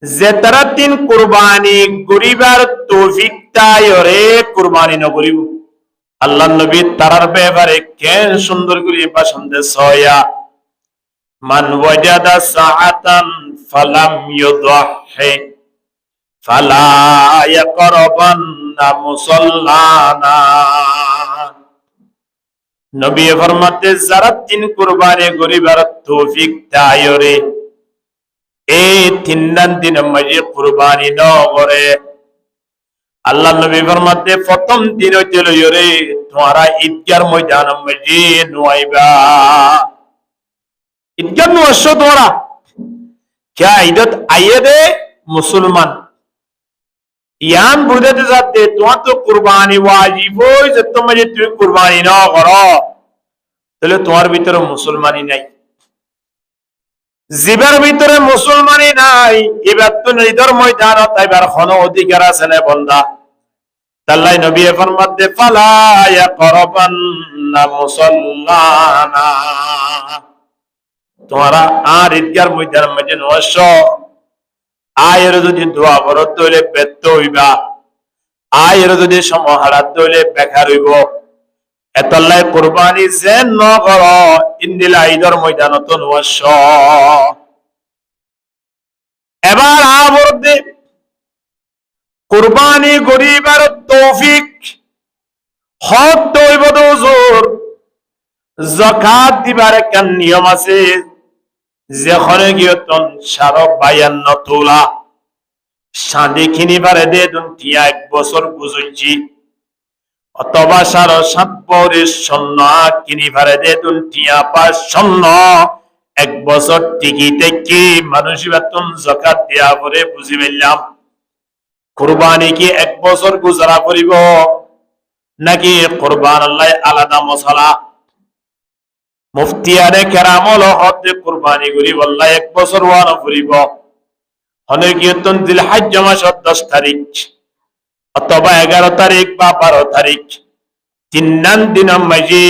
যে তারা তিন কুরবানি গরিবার তৌফিক তায়রে কুরবানি নগরিব। আল্লাহ নবী তারার ব্যাপারে কেন সুন্দর করে ভাষণ দেয়া, মান ওয়াজাদা সাআতান ফালাম ইউদহি ফালা ইয়াকরাবান্না মুসাল্লানা। নবী ফরমাতে যারা তিন কুরবানি গরিবার তৌফিক তায়রে এই তিন দিন মাঝে কুরবানি ন করে, আল্লাহ নবী ফরমাতে প্রথম দিন হইতে লইরে তোমরা ঈদগার ময়দান মাঝে নুয়াইবা। ঈদগার নুয়াস তোমরা क्या ঈদত আইয়ে দে মুসলমান ইয়ান বুঝাতে যাতে তোমার তো কুরবানি ওয়াজিব হই, যে তোমরা যে তুমি কুরবানি না করো তাহলে তোমার ভিতরে মুসলমানই নাই। জীবের ভিতরে মুসলমানই নাই, এবার তো ঈদের ময়দান তাইবার কোনো অধিকার আছে না বন্দা। তাল্লাই নবী ফরমাতে ফালা ইয়াকরাবান্না মুসাল্লানা, তোমরা আর ঈদগার ময়দান মধ্যে নস আয়ের যদি দোয়া বরত হইলে ব্যর্থ হইবা, আয়ের যদি সমাহারাত হইলে বেকার হইব। এতলাই কুরবানি যে ন কর ইন্দিলা ঈদের ময়দান তো নস। এবার আবরদে কুরবানি গরিবার তৌফিক হক তৈব হুজুর। যাকাত দিবার একটা নিয়ম আছে, যেখানে গিয়তন 52 তোলা সাঁদি কিনিবারে দে দুটিয়া 1 বছর বুঝুইছি, অথবা 7.5 বছরের স্বর্ণ কিনিবারে দে দুটিয়া 5 স্বর্ণ 1 বছর টিকিতে কি মানুষ বেতন যাকাত দিয়া পরে বুঝি পেলাম। কুরবানি কি 1 বছর গুজারা করিব নাকি কুরবান আল্লাহ আলাদা মশলা? মুফতিয়ানে কেরামল হতে কুরবানি করি বললা 1 বছর ওয়ান করিব। হনে কিয়তন জিলহজ মাসের 10 তারিখ অথবা 11 তারিখ বা 12 তারিখ তিন দিন মাঝে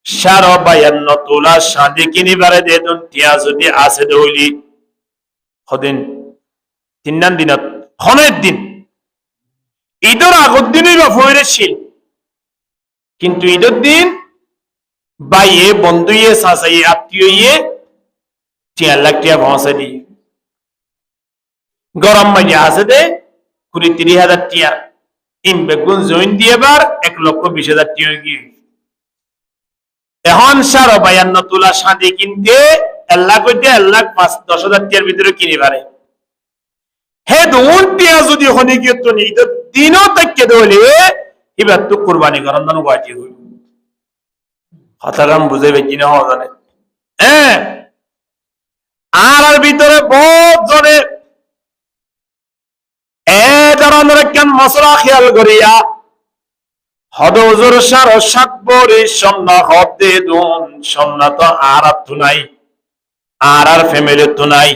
52 তোলা সাঁদি কিনিবারে দেদন টিয়া যদি আছে দইলি হদিন তিন দিনত হনের দিন ঈদের আগের দিনই বা ফয়রেছিল, কিন্তু ঈদের দিন বাইয়ে বন্ধুয়ে সাসাইয়ে আত্মীয় 4 লাখ টাকা পৌঁছে দিয়ে গরম মাঝে আছে দে 20-30 হাজার টাকা ইম বেগুন জয়েন দিয়ে বার 1,20,000 টাকা গিয়ে এখন 52 তোলা সাঁদি কিনতে 1 লাখ হইতে 1,10,000 টাকার ভিতরে কিনে পারে। হে দুন টিয়া যদি হনে গিয়ে তো ঈদের দিনও তাকে দলে এবার তো কুরবানি করার জন্য ওয়াজিব হইল। কথারাম বুঝে বেশি না হওয়া জানে। আর ভিতরে বহুত জনে এ ধরনের কেন মশলা খেয়াল করিয়া হদ হুজুর 7.5 বছরের স্বর্ণ হতে দুন স্বর্ণ তো আর তো নাই, আর ফ্যামিলি তো নাই,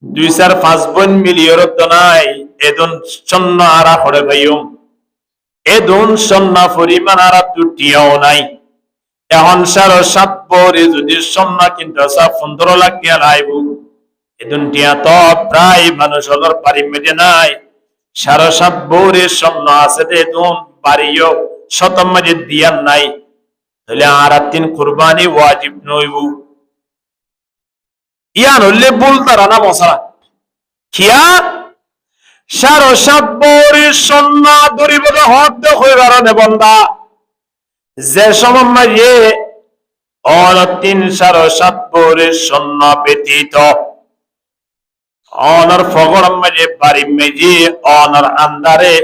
2-4-5 বোন মিলিয়র তো নাই, এদন স্বর্ণ আর হরে ভাইও এদন স্বর্ণ পরিমাণ আর দুটিয়াও নাই। এখন 7.5 বছরে যদি স্বর্ণ কিন্তু 15 লাখ টাকা লাইব, এদন টিয়া তো প্রায় মানুষ হলোর বাড়ি মেটে নাই। 7.5 বছরের স্বর্ণ আছে এদন বাড়িও শতম মাঝে দিয়ার নাই, তাহলে আর 3 কুরবানি ওয়াজিব নইব। ইয়ান হলে ভুল তারা না মশলা খিয়া 7.5 বছরের স্বর্ণ দরিব হক হইবার বন্দা যে সময় মাঝে 3-7.5 বছরের স্বর্ণ ব্যতীত অনর ফগর মাঝে বাড়ি মেঝে অনর আন্দারে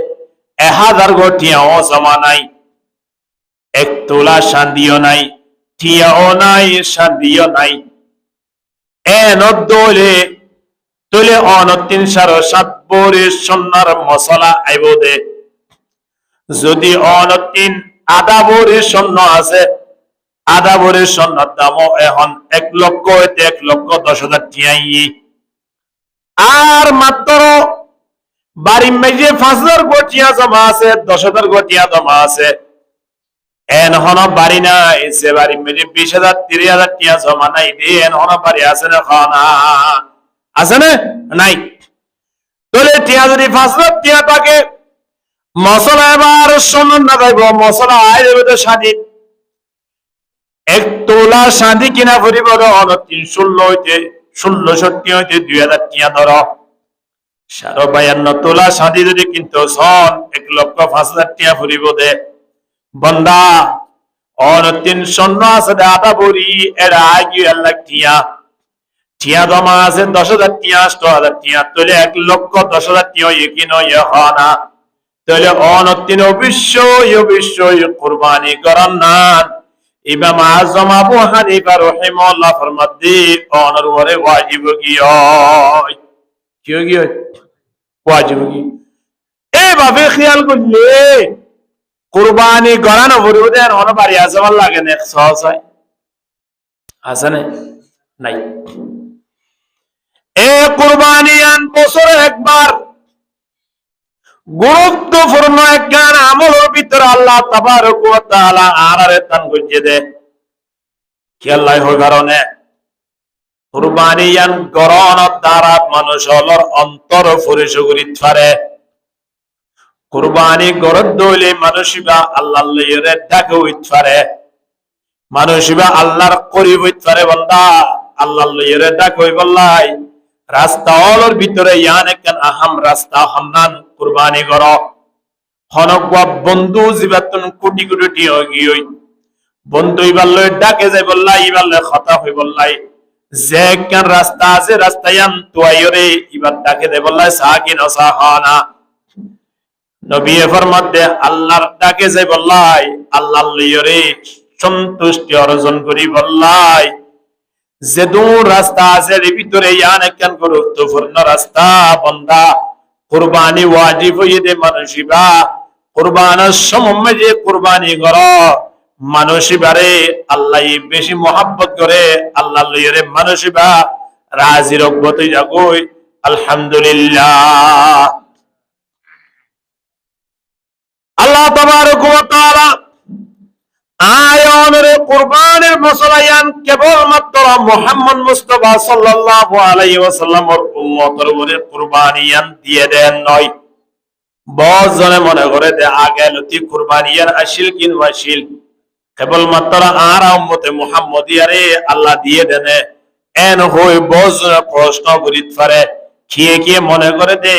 1000 গটিয়াও জমা নাই, 1 তোলা শান্দিও নাই, টিয়াও নাই, শান্দিও নাই। এন দলে তোলে 3-7.5 বছরের স্বর্ণার মশলা আইব দে। যদি 3.5 বছরের স্বর্ণ আছে, 1/2 বছরের স্বর্ণের দামও এখন 1 লক্ষ হইতে 1,10,000 টিয়াই। আর মাত্র বাড়ি মেজে 5,000 গটিয়া জমা আছে, 10,000 গটিয়া জমা আছে। এন হন বাড়ি নাই, সে বাড়ি মেজে 20,000-30,000 টিয়া জমা নাই দে। এন হন বাড়ি আছে না খানা আছে না নাই, তাহলে টিয়া যদি 5 লাখ টিয়া থাকে, মশলা এবার সমান না যাইব, মশলা আয় দেবে তো স্বাধীন। 1 তোলা শাদি কিনা পড়িব 316 হইতে 1660 হইতে 2000 টিয়া ধর। 52 তোলা শাদি যদি কিন্তু 1,05,000 টিয়া পড়িব দে বন্দা। 300 আছে আটা বড়ি এরা আগে 1 লাখ টিয়া টিয়া জমা আছে 10,000 টিয়া 8,000 টিয়া, তাহলে 1,10,000 টিয়া কি নয় না? তাহলে অবশ্যই কুরবানি করার না। ইমাম আযম আবু হানিফা রাহিমাহুল্লাহ ফরমাতে অনর ওরে ওয়াজিব কি হয়, কি হয় ওয়াজিব কি। এইভাবে খেয়াল করলে কুরবানি করানো পরিবর্তে অন বাড়ি আছে ভাল লাগে না, সহজ হয় আছে না নাই। এ কুরবানি আন বছরে একবার গুরুত্বপূর্ণ একখান আমলের ভিতরে আল্লাহ তাবারক ওয়া তাআলা আরারে দান করে দেয়। খেয়াল হয় কারণে কুরবানি আন গরণ দ্বারা মানুষ হলর অন্তর পরিশুদ্ধ করিতে পারে। কুরবানি গরদ দইলে মানুষিবা আল্লাহর লইরে ডাকে হইতে পারে, মানুষিবা আল্লাহর করিব হইতে পারে। বান্দা আল্লাহর লইরে ডাক হই বললাই রাস্তা অলর ভিতরে ইয়ান একখান আহাম রাস্তা হামনান কুরবানি কর। হনক বন্ধু জীবাতন কোটি কোটি টিয়া গিয়ে বন্ধু ইবার লই ডাকে যাই বললাই, ইবার লই কথা হই বললাই যে একখান রাস্তা আছে রাস্তায়ান তুয়াইরে ইবার ডাকে দেয় বললাই সাকিন সাহানা। নবী ফরমাতে আল্লাহর ডাকে যাই বললাই আল্লাহর লইরে সন্তুষ্টি অর্জন করি বললাই যে দূর রাস্তা আছে এর ভিতরে ইয়ান একখান গুরুত্বপূর্ণ রাস্তা বন্দা কুরবানি ওয়াজিব হইয়ে দে। মানুষিবা কুরবানের সময় যে কুরবানি কর মানুষিবারে আল্লাহ বেশি মহাব্বত করে, আল্লাহ লইরে মানুষিবা রাজি রকবতই যাগই আলহামদুলিল্লাহ। আল্লাহ তাবারক ওয়া তাআলা আয়ানের কুরবানির মশলায়ান কেবলমাত্র মুহাম্মদ মুস্তাফা সাল্লাল্লাহু আলাইহি ওয়াসাল্লামের উম্মতের উপরে কুরবানিয়ান দিয়ে দেন নয়। বহুত জনে মনে করে যে আগে লতি কুরবানিয়ান আসিল কিন ওয়াসিল কেবলমাত্র আর উম্মতে মুহাম্মদিয়ারে আল্লাহ দিয়ে দেন। এন হই বহুত জনে প্রশ্ন করিতে পারে, কিয়ে কিয়ে মনে করে যে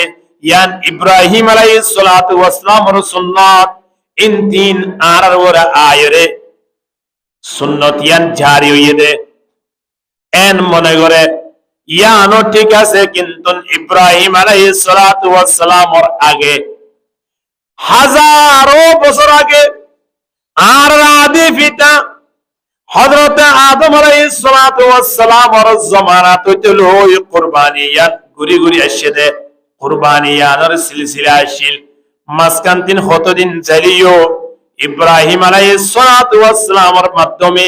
ইয়ান ইব্রাহিম আলাইহিস সালাতু ওয়াস সালামের সুন্নাত ইন দিন আর ওরা আয়রে সুন্নত ইয়ান জারি হইয়ে দে। এন মনে করে ইয়ানো ঠিক আছে, কিন্তু ইব্রাহিম আলাইহিস সালাতু ওয়াস সালামের আগে হাজারো বছর আগে আর আদি পিতা হযরত আদম আলাইহিস সালাতু ওয়াস সালামের জামানাত হইতে লই কুরবানিয়াত ঘুরি ঘুরি আসে দে। কুরবানিয়ানের সিলসিলা আসিল মাসকান দিন কতদিন চালিও ইব্রাহিম আলাইহিস সালাতু ওয়াস সালামের মাধ্যমে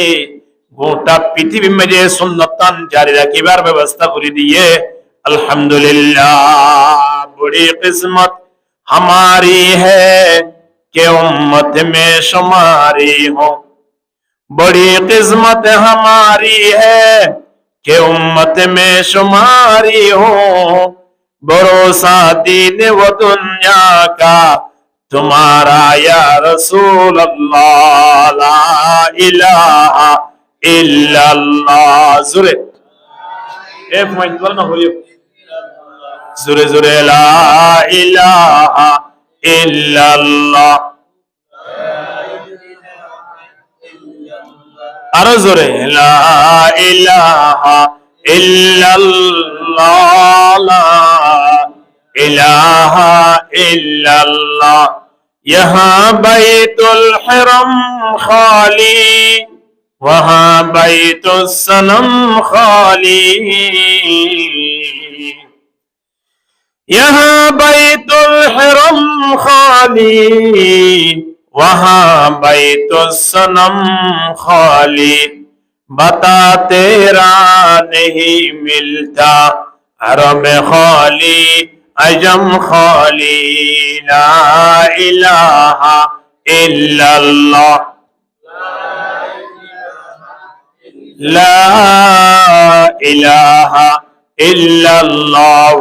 গোটা পৃথিবী মধ্যে সুন্নতান জারি রাখিবার ব্যবস্থা করে দিয়ে अल्हम्दुलिल्लाह। बड़ी किस्मत हमारी है कि उम्मत में शुमारी हो, बड़ी किस्मत हमारी है कि उम्मत में शुमारी हो, भरोसा दीन व दुनिया का तुम्हारा या रसूल अल्लाह, ला इलाहा इल्लल्लाह। जुरे ए पॉइंट पर ना होइयो, जुरे जुरे ला इलाहा इल्लल्लाह। আরো জোরে লা ইলাহা ইল্লাল্লাহ, লা ইলাহা ইল্লাল্লাহ। यहाँ बैतुल हरम खाली वहाँ बैतुस सनम खाली, यहाँ बैतुल हरम खाली वहाँ बैतुस सनम खाली, बता तेरा नहीं मिलता हरम खाली अजम खाली, ला इलाहा इल्लल्लाह, ला इलाहा इल्लल्लाह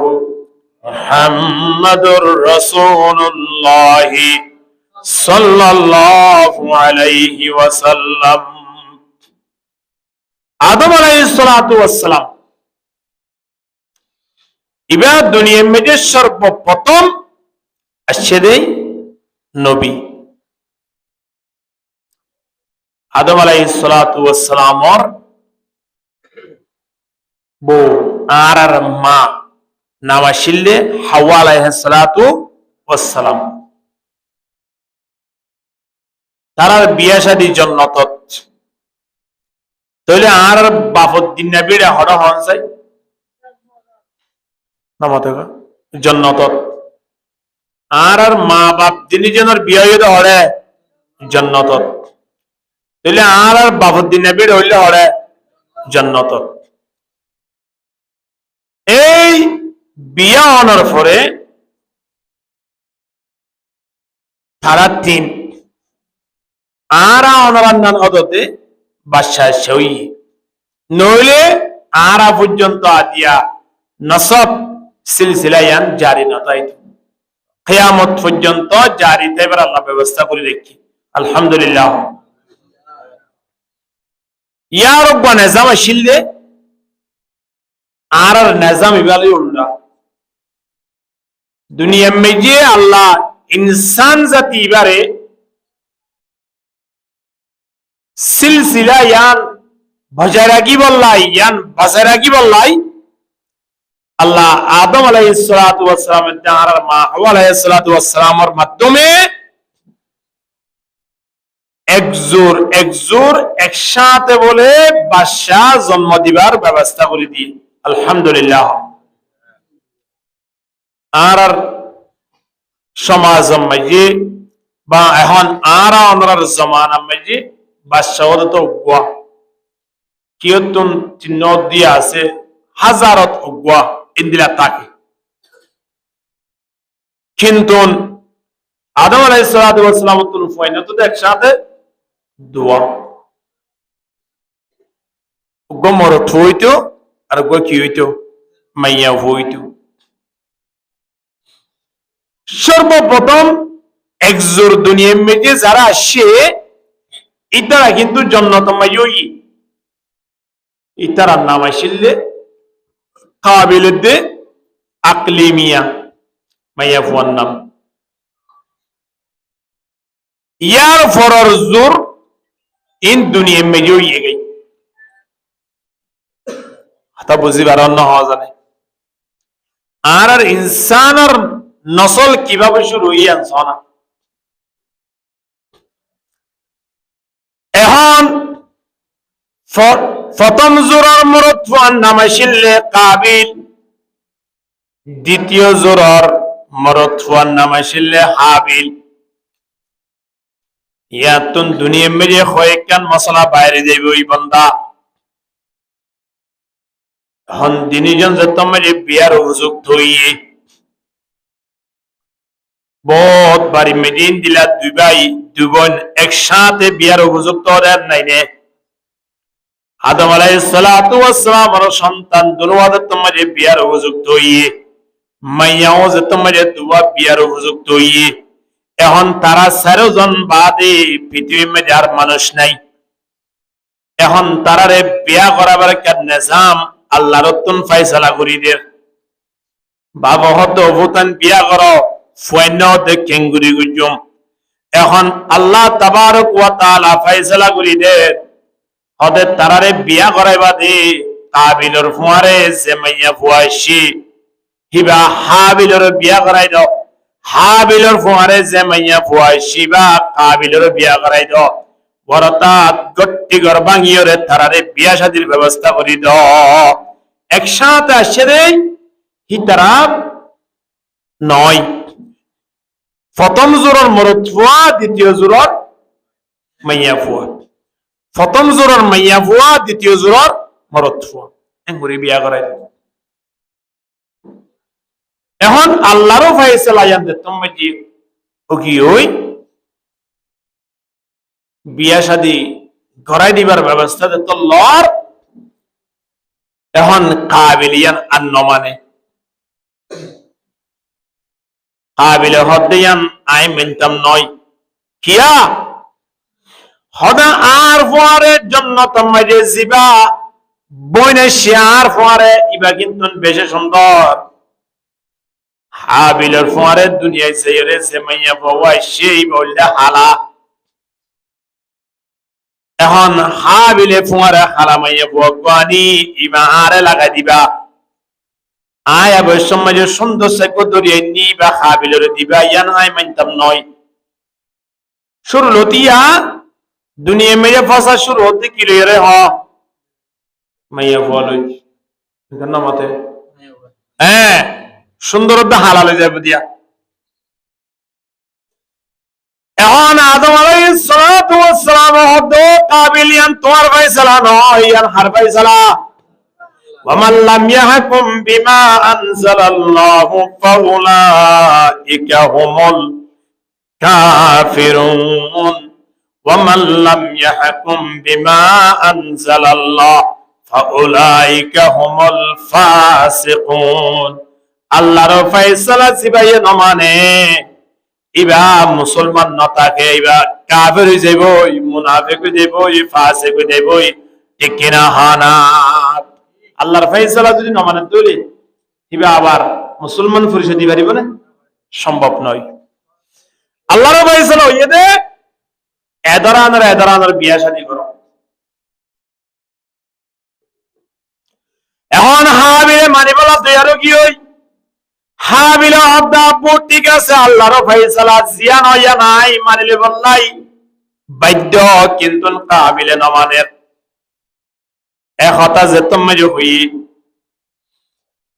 মুহাম্মাদুর রাসূলুল্লাহ সাল্লাল্লাহু আলাইহি ওয়াসাল্লাম। আদম আলাইহিস সালাতু ওয়াস সালাম এবার দুনিয়ার মধ্যে সর্বপ্রথম আসছে দেই নবী। আদম আলাইহিস সালাতু ওয়াস সালামর বউ আর মা নাম আসিলে হাওয়া আলাইহিস সালাতু ওয়াস সালাম। তারার বিয়া শাদী জান্নাতত, তাহলে আর বাফুদ্দিন নবীরা হড় হন চাই নামতে জান্নাতত, আর মা বাপ যিনি জনের বিয়া হইতে হড়ে জান্নাতত, তাহলে আর বাফুদ্দিন নবীর হইলে হড়ে জান্নাতত। এই বিয়া হওয়ার পরে তারা তিন আর অনরান্নান হতে বাদশাহ সই নইলে আরা পর্যন্ত আদিয়া নসব সিলসিলায়ান জারি নতাইত কিয়ামত পর্যন্ত জারি তাইবার আল্লাহ ব্যবস্থা করে রেখি। আলহামদুলিল্লাহ। ইয়া রব্বা নিজাম আসিলে আর নিজাম ইবালি উল্টা দুনিয়া মেজে আল্লাহ ইনসান জাতি ইবারে সিলসিলা ইয়ান ভজারাগি বললাই ইয়ান বাজারাগি বললাই আল্লাহ আদম আলাইহিস সালাতু ওয়াস সালাম আর মা হাওয়া আলাইহিস সালাতু ওয়াস সালামের মাধ্যমে একজোর একসাথে বলে বাদশা জন্ম দিবার ব্যবস্থা করে দিয়ে। আলহামদুলিল্লাহ। আর সমাজ মাঝে বা এখন আর অনরার জমানা মাঝে বাদশাহ তো উগুয়া কিয়তুন চিহ্ন দিয়া আছে হাজারত উগুয়া ইন্দিরা তাকে, কিন্তু আদম আলাইহিস সালাতু ওয়াস সালাম তো একসাথে দোয়া উগ্র মরত হইতো আর উগ্র কি হইতো মাইয়া হইতো। সর্বপ্রথম একজোর দুনিয়ার মেঝে যারা আসে ইতারা কিন্তু জন্নত মাইয়ই ইতারার নাম আসিলে কাবিলের দে আকলিমিয়া মাইয়া ফুয়ার নাম। ইয়ার ফরর জোর ইন দুনিয়া মেজে হইয়ে গই তা বুঝিবার অন্য হওয়া জানে। আর ইনসানের নসল কিভাবে শুরু হইয়া আনছনা এখন প্রথম জোরের মরদ ফুয়ার নাম আসিলে কাবিল, দ্বিতীয় জোরের মরদ ফুয়ার নাম আসিলে হাবিল। ইয়াতুন দুনিয়া মেরে কয়েকখান মশলা বাইরে যাইবে ওই বন্দা এখন তিনজন যত মেরে বিয়ার উপযুক্ত হইয়ে বহুত বাড়ি মেদিন দিলা দুই ভাই দুই বোন একসাথে বিয়ার উপযুক্ত হওয়ার নাই নে। আদম আলাইহিস সালাতু ওয়াস সালামের সন্তান দুনুয়াদের তোমারে বিয়ার উপযুক্ত হইয়ে মাইয়াও যে তোমারে দুয়া বিয়ার উপযুক্ত হইয়ে এখন তারা 4 জন বাদে পৃথিবীর মধ্যে আর মানুষ নাই। এখন তারারে বিয়া করাবার একটা নিজাম আল্লাহ রত্তন ফাইসালা করি দে বাবা হত ভুতান বিয়া করো ফয়ন দে কেঙ্গুরি গুজুম। এখন আল্লাহ তাবারক ওয়া তাআলা ফাইসালা করি দে হদে তারারে বিয়া করাইবা দে কাবিলর ফুয়ারে যে মাইয়া ফুয়াইছি হিবা হাবিলর বিয়া করাই দাও, হাবিলর ফুয়ারে যে মাইয়া ফুয়াইছি বা কাবিলর বিয়া করাই দাও। বরতাত গট্টি ঘর ভাঙিয়রে তারারে বিয়া শাদির ব্যবস্থা করি দাও। একসাথে আসছে রে হিতারা নয়। প্রথম জোরের মরদ ফুয়া, দ্বিতীয় জোরের মাইয়া ফুয়া। প্রথম জোরের মাইয়া ফুয়া, দ্বিতীয় জোরের মরদ ফুয়া এঙ্গুরি বিয়া করাই দাও। এখন আল্লাহরও ফাইসালা জানতে তুমি কি ও কি ওই বিয়া শাদী করাই দিবার ব্যবস্থা তো লর। এখন কাবিলিয়ান আন্ন মানে কাবিলে হদিয়ান আই মিনতাম নয় কিয়া হদা আর ফোয়ারের জন্য তোমার যে জিবা বইনে শিয়ার ফোয়ারে ইবা কিন্তু বেশি সুন্দর হাবিলের ফোয়ারের দুনিয়ায় সেইরে সে মাইয়া বাবাই সেই বললে হালা এখন হাবিলে ফোয়ারে হালা মাইয়া বাবানি ইবা আরে লাগা দিবা আয়া বৈষম্য সুন্দর সে কদরিয়ে নিবা হাবিলের দিবা ইয়ান আই মানতাম নয় শুরু লতিয়া দুনিয়া মেয়ে ফাঁসা শুরু হতে কি রে হ মাইয়া বলই না মতে হ্যাঁ সুন্দর হালালে যাবে দিয়া এখন আদম আলাইহিস সালাতু ওয়াস সালাম হতো কাবিলিয়ান তোমার ফয়সালা নয় ইয়ার হার ফয়সালা ومن لم يحكم بما أنزل الله فأولئك هم الكافرون ومن لم يحكم بما أنزل الله فأولئك هم الفاسقون আল্লাহর ফয়সালা সিবাইয়ে নমানে ইবা মুসলমান ন থাকে ইবা কাফের হয়ে যাইব মুনাফিক হয়ে যাইব ফাসিক হয়ে যাইব ঠিক কিনা হানা আল্লাহর ফয়সালা যদি না মানে তুলি ইবা আবার মুসলমান পরিচয় দিতে পারিব না সম্ভব নয় আল্লাহর ফয়সালা হইয়ে দে এদরানোর বিয়া শাদী করো এখন হাবিলে মানি বলা তুই আরো কি হই হাবিলে হদ্দা ঠিক আছে আল্লাহর ফয়সালা জিয়া নয়া নাই মানিলে বললাই বাধ্য কিন্তু কাবিলে না মানে একতা যে তুমি যে হই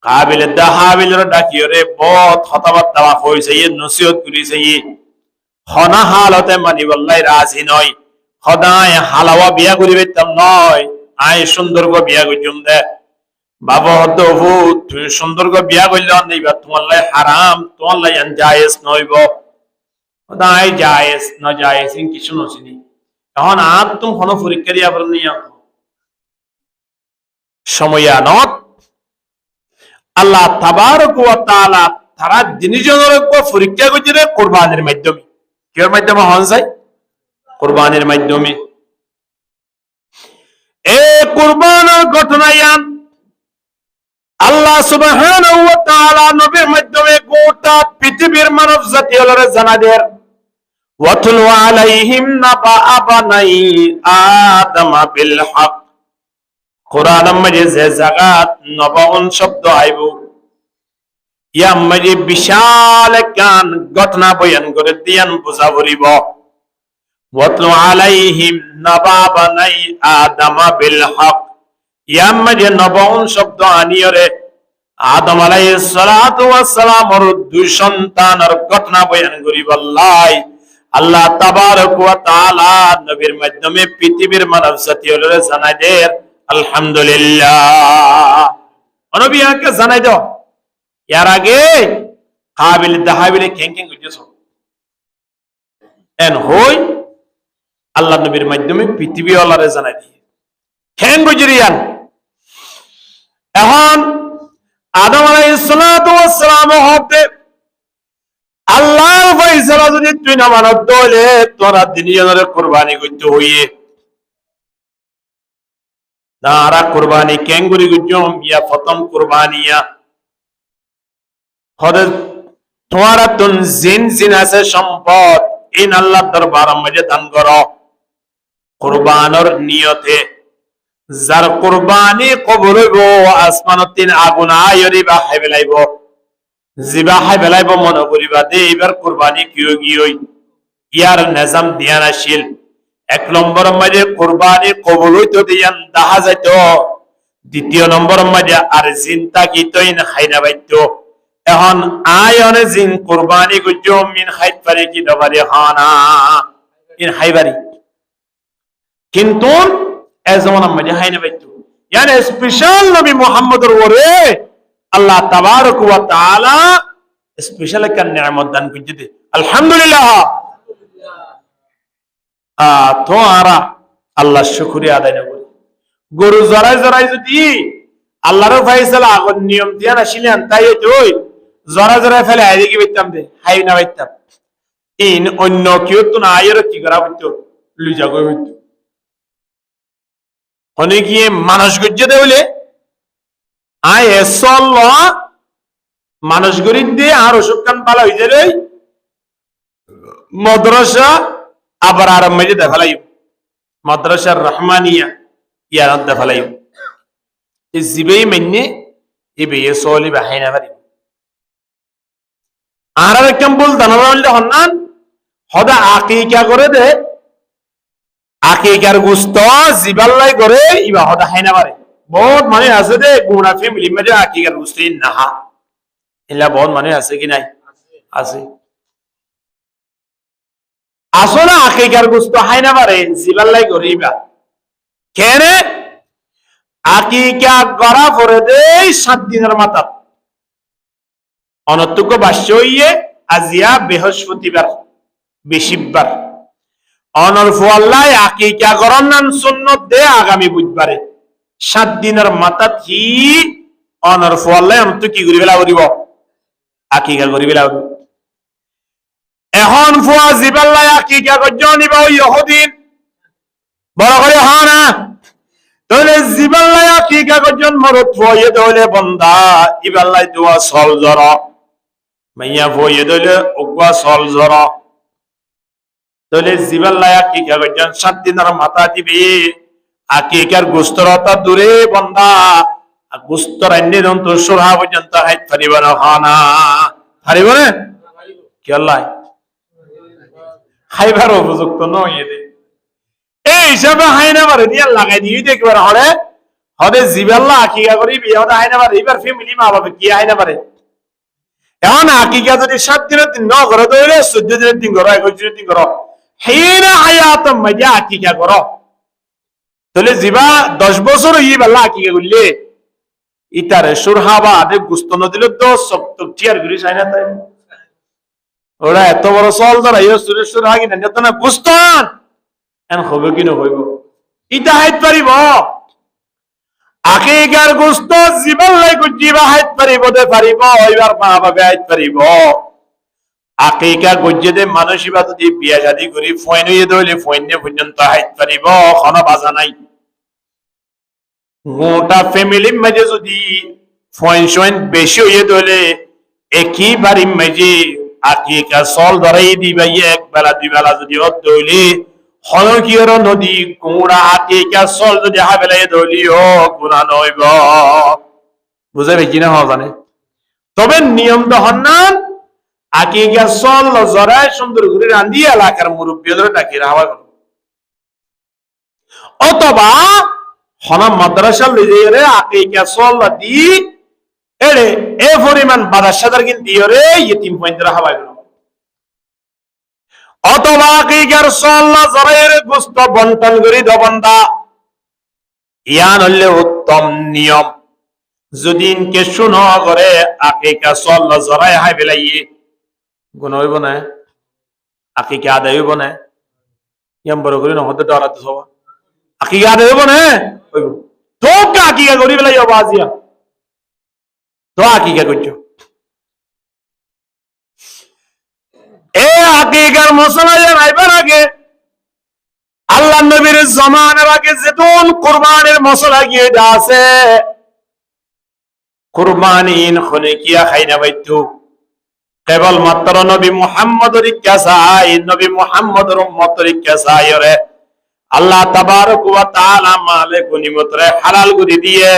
কাবিলে দা হাবিলের ডাকিওরে বহুত হতাবার্তা হইছে ই নসিহত করিছে ই হনা হালতে মানি বললাই রাজি নয় খদায় হালাওয়া বিয়া করিবে তম নয় আই সুন্দর গো বিয়া কইজুম দে বাবা হতো হু তুই সুন্দর গো বিয়া কইল নিবা তোমার লাই হারাম তোমার লাই জায়েজ নইব খদায় জায়েজ না জায়েজ কিছু নছিনি এখন আর তুমি হন পরীক্ষা দিয়া বল নিয়া সময়ানত আল্লাহ তাবারক ওয়া তাআলা তারা জিনিসজনের উপর পরীক্ষা করেছে কুরবানির মাধ্যমে কির মাধ্যমে হন যায় কুরবানির মাধ্যমে এই কুরবানের ঘটনায়ান আল্লাহ সুবহানাহু ওয়া তাআলা নবীর মাধ্যমে গোটা পৃথিবীর মানব জাতিরে জানাদের ওয়াতুল আলাইহিম নাবা আবানাই আদম বিল হক কোরআন মধ্যে যে জায়গাত নবউন শব্দ আইব ইয়া মধ্যে বিশাল কান ঘটনা বয়ান করে দিয়ান বুঝা বলিব ওয়াতলু আলাইহিম নাবাবানাই আদম বিল হক ইয়া মধ্যে নবউন শব্দ আনিয়রে আদম আলাইহিস সালাতু ওয়াস সালামর দুই সন্তানের ঘটনা বয়ান করিব আল্লাহ তাবারক ওয়া তাআলা নবীর মাধ্যমে পৃথিবীর মানব জাতিরে জানাই দেয় আলহামদুলিল্লাহ নবীকে জানাই দাও এর আগে কাবিল দাহাবিলে কেং হইতেছ এন হই আল্লাহ নবীর মাধ্যমে পৃথিবী আল্লাহরে জানাই দিয়ে কেং বুঝরিয়ান এখন আদম আলাইহিস সালাতু ওয়াস সালাম হতে আল্লাহর ফয়সালা যদি তুই না মানত দলে তোরা দুনিয়ারে কুরবানি করতে হইয়ে নারা কুরবানি কেঙ্গুরি গুজম ইয়া প্রথম কুরবানিয়া হদে তোমারা তুন জিন আছে সম্পদ ইন আল্লাহ দরবার মধ্যে দান করো কুরবানর নিয়তে যার কুরবানি কবুল হইব আসমানত তিন আগুন আয়রি বা হাই বেলাইব জিবা হাই বেলাইব মনে করিবা দে এবার কুরবানি কিও গিয়ই ইয়ার নিজাম দিয়ান আসিল এক নম্বর মধ্যে কুরবানি কবুল হইতো দিয়ান দেখা যাইত দ্বিতীয় নম্বর মধ্যে আর জিনতা কি তৈন খাইনা বাইত এখন আয়নে জিন কুরবানি গুজো মিন খাইত পারে কি দবারে খানা ইন খাইবারি কিন্তু এজমান মধ্যে খাইনা বাইত ইয়ানি স্পেশাল নবী মুহাম্মদের ওরে আল্লাহ তাবারক ওয়া তাআলা স্পেশাল একটা নিয়ামত দান কইতে আলহামদুলিল্লাহ তোরা আল্লাহ শুকরিয়া আদায় না করি গরু জরাই জরাই যদি আল্লাহর ফয়সালা আগর নিয়ম দিয়া আসিলেন তাই তুই জরা জরা ফেলে আইদিকে বাইতাম দে হাই না বাইতাম ইন অন্য কেউ তো না আয়ের কি করা হইতো লুজা কই হইতো হনে গিয়ে মানুষ গজ্জে দেবলে আয় এসল মানুষ গরিব দিয়ে আর অসুখ কান পালা হয়ে যায় মাদ্রাসা আবার আর মেজে দেখালাই মাদ্রাসার রহমানিয়া ইয়ার দেখালাই এই জিবেই মেনে এই বেয়ে সলি বাহাইনা পারি আর একদম বল দানালে হন্নান হদা আকিকা করে দে আকিকার গুস্ত জিবাল্লাই করে ইবা হদা হাইনা পারে বহুত মানে আছে দে গুণা ফ্যামিলি মেজে আকিকার গুস্ত না এলা বহুত মানে আছে কি নাই আছে আসলে আকিকার গুস্ত হাইনা পারে জিবাল্লাই করে ইবা কেন আকিকা করা পরে দেই 7 দিনের মাথা অনর্থক বাস্য হইয়ে আজিয়া বৃহস্পতিবার বেশিবার অনর্ফ আল্লাহ আকিকা করার নাম সুন্নত দে আগামী বুধবারে 7 দিনের মাথা কি অনর্ফ আল্লাহ অনর্থ কি করি বেলা করিব আকিকা করি বেলা এখন ফুয়া জিবাল্লাহ আকিকা করজো নিবা ওই ইহুদিন বড় করে হয় না তাহলে জিবাল্লাহ আকিকা করজন মরত ফুয়ে দলে বন্দা ইবাল্লাহ দোয়া সল জরা মাইয়া ফুয়ে দলে ওগা সল জরা তাহলে জিবাল্লাহ আকিকা করজন 7 দিনের মাথা দিবে আকিকার গোস্তরতা দূরে বন্দা গোস্তর আইনে দন্ত সুরা পর্যন্ত হাইত পারিব না হানা পারিব না কি আল্লাহ খাইবার উপযুক্ত নয় এদের এই হিসাবে হাইনা বারে দিয়া লাগাই দিয়ে দেখবার হলে হদে জিবাল্লাহ আকিকা করি বিয়ে হতে হাইনা বারে এবার ফ্যামিলি মা বাবা কি হাইনা বারে এখন আকিকা যদি 7 দিনের দিন ন করে দইলে 14 দিনের দিন করো 21 দিনের দিন করো হেনা হায়াত মজা আকিকা করো তাহলে জিবা 10 বছর ইবাল্লাহ আকিকা করলে ইতারে সুরহাবা আদে গুস্ত ন দিলে 10 সপ্তাহ টিয়ার গুলি হাইনা তাই ওরা এত বড় সল ধরা ইয়ে সুরেশ্বর হাগি না এত না গুস্তান এন হবে কি নহইব ইটা হাইত পারিব আকিকার গুস্ত জিবাল্লাই গুজিবা হাইত পারিব দে পারিব এবার মা বাবা হাইত পারিব আকিকা গুজে দে মানসিবা যদি বিয়া শাদি করি ফয়ন হইয়ে দইলে ফয়নে পর্যন্ত হাইত পারিব কোনো বাজা নাই গোটা ফ্যামিলি মাঝে যদি ফয়ন সয়ন বেশি হইয়ে দইলে একই বাড়ির মাঝে আকিকা সল ধরাই দিবা এক বেলা দুই বেলা যদি অত হইলে হলকিয়র নদী কুড়া আকিকা সল যদি হাবেলাই দলিও গুণা নইব বুঝে বেশি না হওয়া জানে তবে নিয়ম তো হন না আকিকা সল জরায় সুন্দর করে রান্ধি এলাকার মুরব্বী ধরে ডাকি রাহা অথবা হনা মাদ্রাসা লইরে আকিকা সল দি এরে এ পরিমাণ বাদাসাদার কিন্তু দিয়রে ইতিম পয়েন্টরা হাওয়া গেল অথবা আকিকার সল্লা জরায়ের গোস্ত বন্টন করি দবন্দা ইয়ান হলে উত্তম নিয়ম যদি ইনকে শুনো করে আকিকা সল্লা জরায় হাই বেলাইয়ে গুণ হইব না আকিকা আদায় হইব না ইয়াম বড় করি নহতে ডরাতে সবা আকিকা আদায় হইব না হইব তো আকিকা করি বেলাই হবো আজিয়া তো আকিকা করছো এ আকিকার মশলা আইবার আগে আল্লাহ নবীর জমানার আগে যেতুন কুরবানির মশলা গিয়ে আছে কুরবানিন খনে কিয়া খাইনা বাইতু কেবল মাত্র নবী মুহাম্মদের ইচ্ছাই নবী মুহাম্মদের উম্মতের ইচ্ছাই রে আল্লাহ তাবারক ওয়া তাআলা মালে গনিমতরে হালাল করে দিয়ে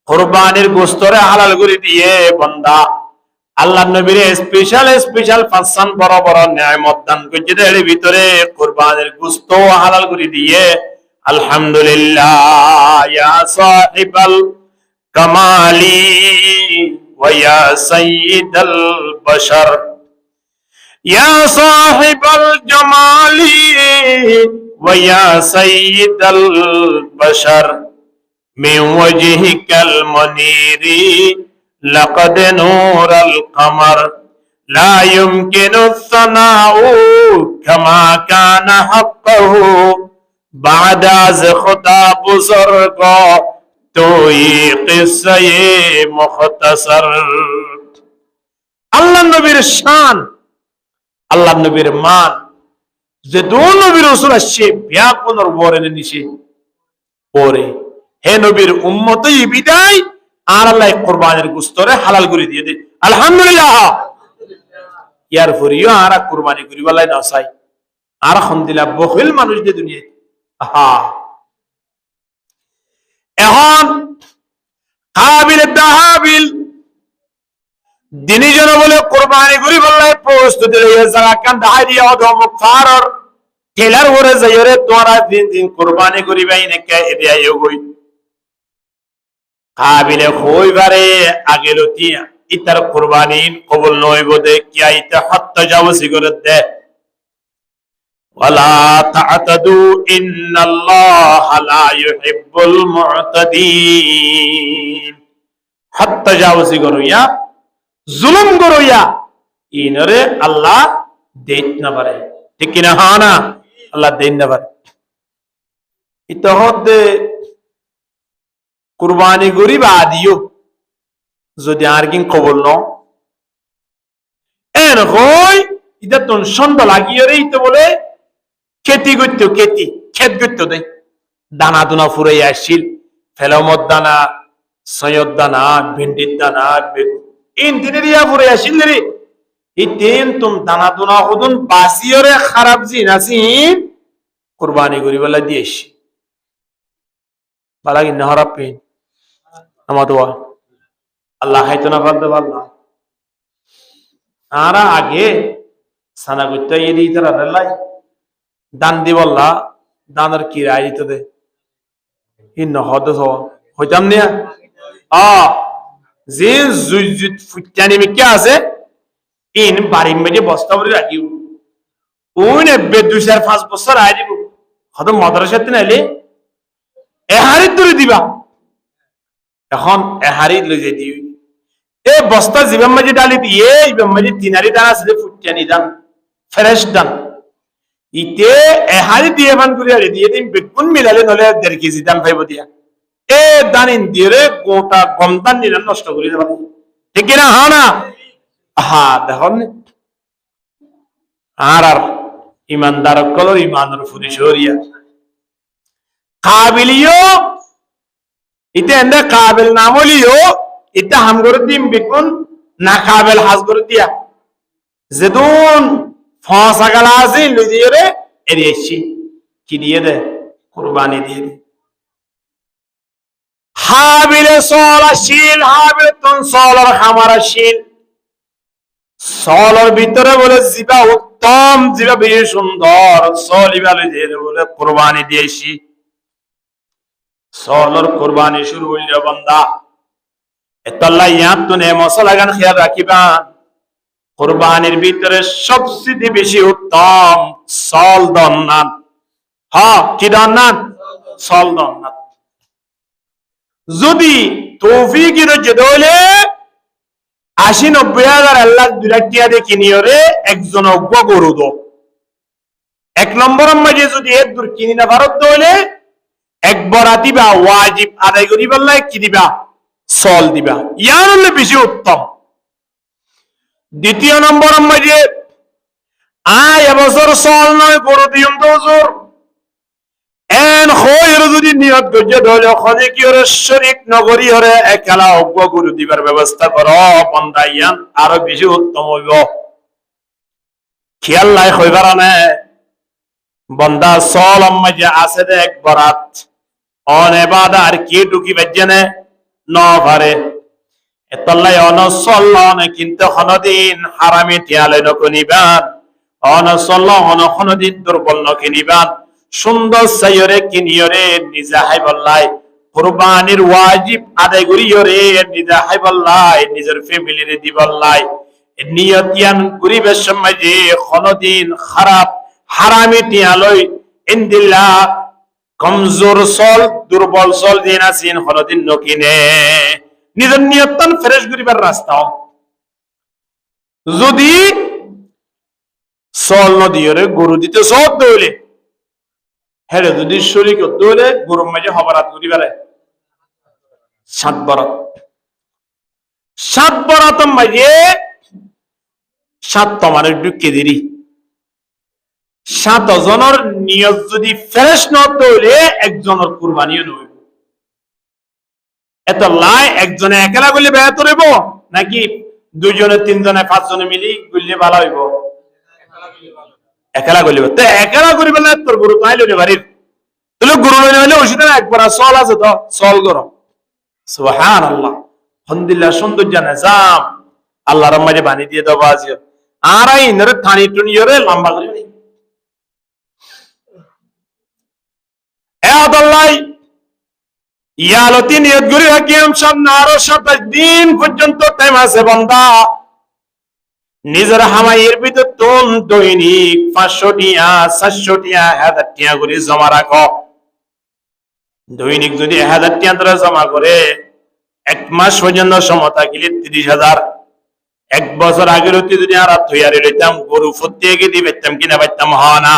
কুরবানির গোস্তরে হালাল করে দিয়ে বান্দা আল্লাহ নবীর স্পেশাল পাঁচসান বড় বড় নিয়ামত দান করেছে এর ভিতরে কুরবানির গোস্ত হালাল করে দিয়ে আলহামদুলিল্লাহ ইয়া সাহিবাল কামালি ওয়া ইয়া সাইয়্যিদাল বাশার ইয়া সাহিবাল জামালি ওয়া ইয়া সাইয়্যিদাল বাশার মিন ওয়াজহিকাল মুনীরি لقد نور القمر لا يمكن الثناء كما كان حقه بعد از خدا بزرگ تو یہ قصہ مختصر নবীর শান, আল্লাহ নবীর মান, যে দু নবীর রাসূল আসছে ব্যাপনের বরেনে নিছে পরে হে নবীর উম্মতই বিদায় আর আল্লাহ কুরবানির গোশতরে হালাল করে দিয়ে দে আলহামদুলিল্লাহ। ইয়ার পরেও আর কুরবানি করি বলাই না চাই আর আলহামদুলিল্লাহ বখিল মানুষ দে দুনিয়ায়। এখন কাবিল তাহাবিল দিনী জন বলে কুরবানি করি বললাই প্রস্তুতি লইয়া জায়গা কান দাহাই দিয়া অদম ফারর টেলার ওরে যাইরে তোরা দিন দিন কুরবানি করিবাই না কে এদিয়া গই কাবিলে হইবারে আগে লতিয়া ইতার কুরবানি কবুল নইব দে কিয়া ইতা হত্যা যাবসি করে দে ওয়ালা তা'তাদু ইন্নাল্লাহা লা ইউহিব্বুল মু'তাদিন। হত্যা যাবসি করইয়া জুলুম করইয়া ইনরে আল্লাহ দেত না পারে, ঠিক কিনা? হ্যাঁ না, আল্লাহ দেন না পারে। ইতহদ কুরবানি গরিব আদিও যদি আর কিন কবল ন এন হই ইটা তোন সন্দ লাগিয়ে রে তো বলে খেতি করতো, খেত করতো দেয় দানা দুনা ফুরাই আসছিল ফেলমত দানা, সৈয়দ দানা, ভেন্ডির দানা ইন দিনে দিয়া ফুরাই আসছিল রে। এই তিন তুম দানা দুনা হদুন বাসিয়রে খারাপ জিন আসিন কুরবানি গরিবেলা দিয়েছি বালা কি নহরাপ পেন আমাদোয়া আল্লাহ খাইতো না পারতে পারলাম আরা আগে সানা করতে ইয়ে দিতে রালাই দান দি বললা দানের কি রায় দিতে দে ই নহদ হইতাম নিয়া যে ফুটানি মিকে আছে ইন বাড়ির মেঝে বস্তা করে রাখিব ওই নেবে 2-5 বছর আয় দিব হয়তো মাদ্রাসাতে নাইলে এহারিত ধরে দিবা। এখন এহারিত লই যাই দিই এ বস্তা জীবন মাঝে ডালি দিয়ে ইবাম মাঝে তিনারি দান আছে ফুটানি দান ফ্রেশ দান ইতে এহারি দিয়ে বান করে আরে দিয়ে দিন বেগুন মিলালে নলে 1.5 কেজি দান পাইব দিয়া এ দানিন দিয়ে গোটা গম দান নিলাম নষ্ট করে দেবা, ঠিক কিনা? হ্যাঁ না? দেখুন আর ইমানদার কলর ইমানের ফুরি সরিয়া কাবিলিও ইতে এন্ডে কাবিল নামলিও ইতে হাম করে দিম বেগুন না কাবিল হাজ করে দিয়া যেদুন ফসা গালা আছে লই দিয়ে রে এরিয়েছি কি দিয়ে দে কুরবানি দিয়ে দে। হাবিলে সলাশীল হাবিলে তন সলর খামারাশীল সলর ভিতরে বলে জিবা উত্তম, জিবা বেশি সুন্দর সলিবা লই দিয়ে বলে কুরবানি দিয়েছি। সলর কুরবানি শুরু হইল বান্দা এতলা ইয়াত তুনে মশলা গান খেয়াল রাখিবা কুরবানির ভিতরে সবচেয়ে বেশি উত্তম সল দন্নান। কি দন্নান? সল দন্নান। যদি তৌফিকের যেদলে 80-90 হাজার আল্লাহ 2 লাখ টাকা দিয়ে কিনিওরে একজন অজ্ঞ গরু দো 1 নম্বর মাঝে যদি এর দূর কিনি না ভারত দলে একবার দিবা ওয়াজিব আদায় করি বললাই কি দিবা সল দিবা, ইয়ার হলে বেশি উত্তম। দ্বিতীয় নম্বর মাঝে এবছর সল নয় গরু দিয়ম তো হুজুর এন হইর যদি নিয়ত গজে ধরে খনে কি ওরে শরীক নগরী হরে একলা অজ্ঞ গরু দিবার ব্যবস্থা করো বান্দা ইয়ান আরো বেশি উত্তম হইব। খেয়াল নাই হইবার না বন্দা সল মাঝে আছে দে এক বরাত অনেবাদ আর কি ঢুকি বাজে ন পারে এতলাই অনসল কিন্তু হনদিন হারামি টিয়ালে নকনিবান অনসল হনদিন দুর্বল নকিনিবান সুন্দর সাইরে কিনিয়রে নিজা হাই বললাই কুরবানির ওয়াজিব আদায় করিয়রে নিজা হাই বললাই নিজের ফ্যামিলিরে দি বললাই নিয়তিয়ান গরিবের সময় যে হনদিন খারাপ হারামি টিয়ালই ইনদিল্লাহ কমজোর সল দুর্বল সল দিন আসিন হনদিন নকিনে নিজের নিয়তন ফ্রেশ করিবার রাস্তা যদি সল নদীরে গরু দিতে সব দইলে হ্যাঁ যদি শরীর দইলে গরুর মাঝে হবারাত করিবারে 7 বরাত 7 বরাত মাঝে 7 মানুষ ঢুকিয়ে দিলি 7 জনের নিয়ত যদি ফ্রেশ নত হইলে একজনের কুরবানিও নইব এত লাই একজনে একলা করলে বেয়াত হইব নাকি দুইজনে তিনজনে 5 জনে মিলি গুললে ভালো হইব একলা করলে তো একলা করিবে না তোর গুরু পাইলো রে বাড়ির তাহলে গুরু লইলে হইলে ওষুধ একবার সল আছে তো সল করো সুবহানাল্লাহ আলহামদুলিল্লাহ সৌন্দর্য নিজাম আল্লাহর মাঝে বানি দিয়ে দেবো আজ আর আই নরে থানি টুনিয়রে লম্বা করে নেই এ আল্লাহ ইয়ালতি নিয়ত করি হাকিম সামনে আরো 27 দিন পর্যন্ত টাইম আছে বান্দা নিজের হামাইয়ের ভিতর তুন দৈনিক 500 টিয়া 700 টিয়া 1000 টিয়া করে জমা রাখো দৈনিক যদি 1000 টিয়া ধরে জমা করে 1 মাস পর্যন্ত সময় থাকিলে 30,000 1 বছর আগের অতি যদি আর তৈরি লইতাম গরু ফুটিয়ে দিবেতাম কিনা পাইতাম হয় না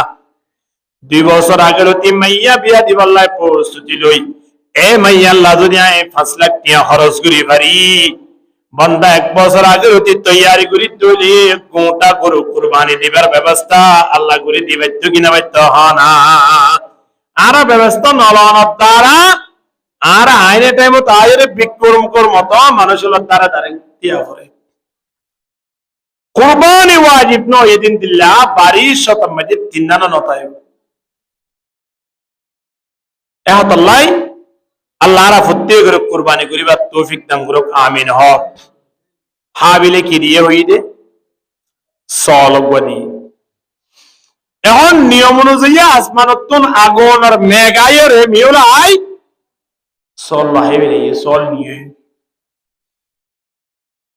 2 বছর আগের অতি মাইয়া বিয়া দিবাল্লাই প্রস্তুতি লই এ মাইয়া আল্লাহ যদি 5 লাখ টিয়া খরচ করি পারি বান্দা 1 বছর আগের অতি তৈরি করি তুলি গোটা গরু কুরবানি দিবার ব্যবস্থা আল্লাহ করে দিবে তো কিনা পাইতো হয় না আর ব্যবস্থা নলনের দ্বারা আর আইনে টাইম তাইরে বিক্রমকর মতো মানুষের দ্বারা দ্বারা দিয়া করে কুরবানি ওয়াজিব নয় এদিন দিল্লা বাড়ি শত মধ্যে তিননা নতায় এহাতাল্লাহ আল্লাহরা ফুটতে করে কুরবানি করিবার তৌফিক দান করুক আমিন হক হাবিলে কি দিয়ে হইদে সলবদি এখন নিয়ম অনুযায়ী আসমানতুন আগুন আর মেঘায়রে মিউলাই সল লাহিবে সল নিয়ে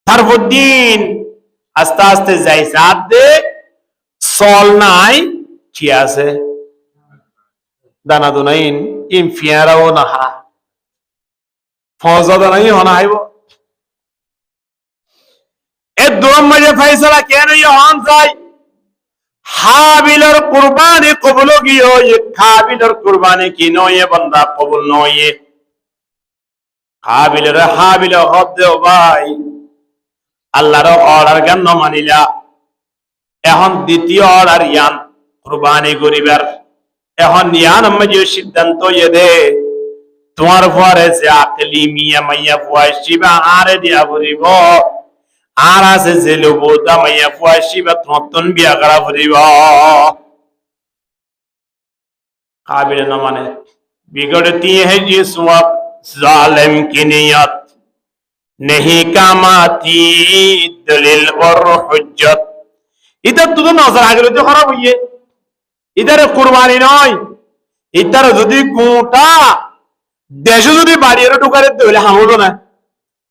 তারপর দিন আস্তে আস্তে যাই সাত দে সল নাই কি আছে দানা দুনাইন ইম ফিয়ারাও না হা ফজা দানাই হনা আইব এ দুম মাঝে ফয়সালা কেন হন যায় হাবিলের কুরবানি কবুল গিয়ে হাবিলের কুরবানি কি নয় বান্দা কবুল নয় হাবিলের হদ দেও ভাই আল্লাহর অর্ডার কেন মানিলা এখন দ্বিতীয় অর্ডার ইয়ান কুরবানি করিবার এখন ইয়ান আমি যে সিদ্ধান্ত দে তোমার পরে যে আকলি মিয়া মাইয়া ফুয়াইবা আরে দিয়া করিব আর আছে যে লোবদা মাইয়া ফুয়াইবা নতুন বিয়া করা করিব কাবিল না মানে बिगड़ती है जिस वक्त जालिम की नियत नहीं कामाती दलील और हुज्जत इधर तो नजर आगे तो खराब हुई है इधर कुर्बानी নয় इधर যদি কোটা দেশে যদি বাড়ির ঢুকারে তাহলে হামলো না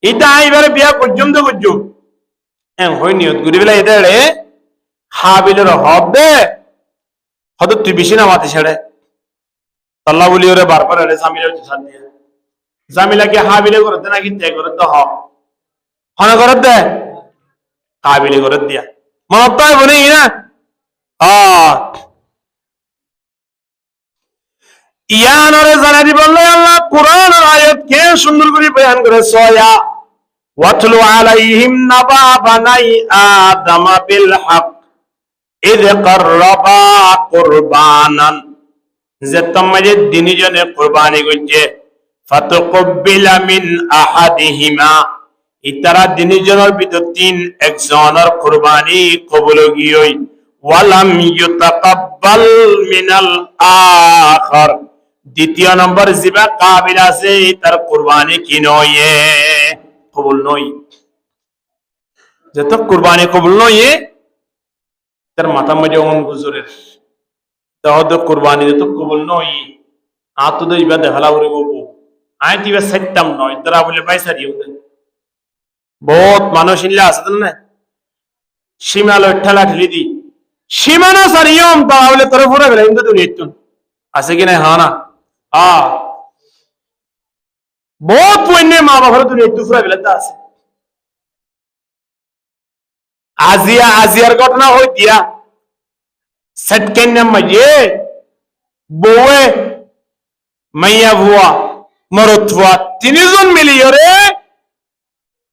এটা এবারে বিয়া পর্যন্ত করছো হই নিয়ত করি বেলা এদের হাবিলের হবে হয়তো তুই বেশি না মাতে ছেড়ে আল্লাহ বলি ওরে বারবার এলে জামিলের ছাড় দিয়ে জামিলাকে হাবিলে করে দে নাকি তে করে তো হনে করে দে হাবিলে করে দিয়া মনে তো বলি না ইয়ানরে জানাই বললে আল্লাহ কোরআনের আয়াত কে সুন্দর করে বয়ান করে সয়া ওয়াতলু আলাইহিম নাবা বানাই আদম বিল হক ইয করবা কুরবানান যে তোমাদের দিনজনে কুরবানি করছে ফাতাকাব্বালা মিন আহাদিহিমা ইতারা দিনজনের ভিতর তিন একজনের কুরবানি কবুল গিয়ই ওয়ালাম ইউতাকাব্বাল মিনাল আখার দ্বিতীয় নম্বর জিবা কাবিল আছে তার কুরবানি কি নয় কবুল নয় যত কুরবানি কবুল নয় তার মাথা মধ্যে অন গুজরের তাহদ কুরবানি যত কবুল নয় আত তো ইবা দেখালা করে বলবো আই তিবা সত্যম নয় তারা বলে পয়সা দিও বহুত মানুষ ইল্লা আছে না সীমালো ঠেলা ঠেলি দি সীমানা সারিয়ম তাহলে তোর পুরো গেলে কিন্তু তুই নিতুন আছে কি না হ্যাঁ না বহুত পুণ্যে মা বাবার তুই নিতু পুরো গেলে তা আছে আজিয়ার ঘটনা হই দিয়া সেটকেন মজে বউয়ে মাইয়া ভুয়া মরত ভুয়া তিনজন মিলিয়রে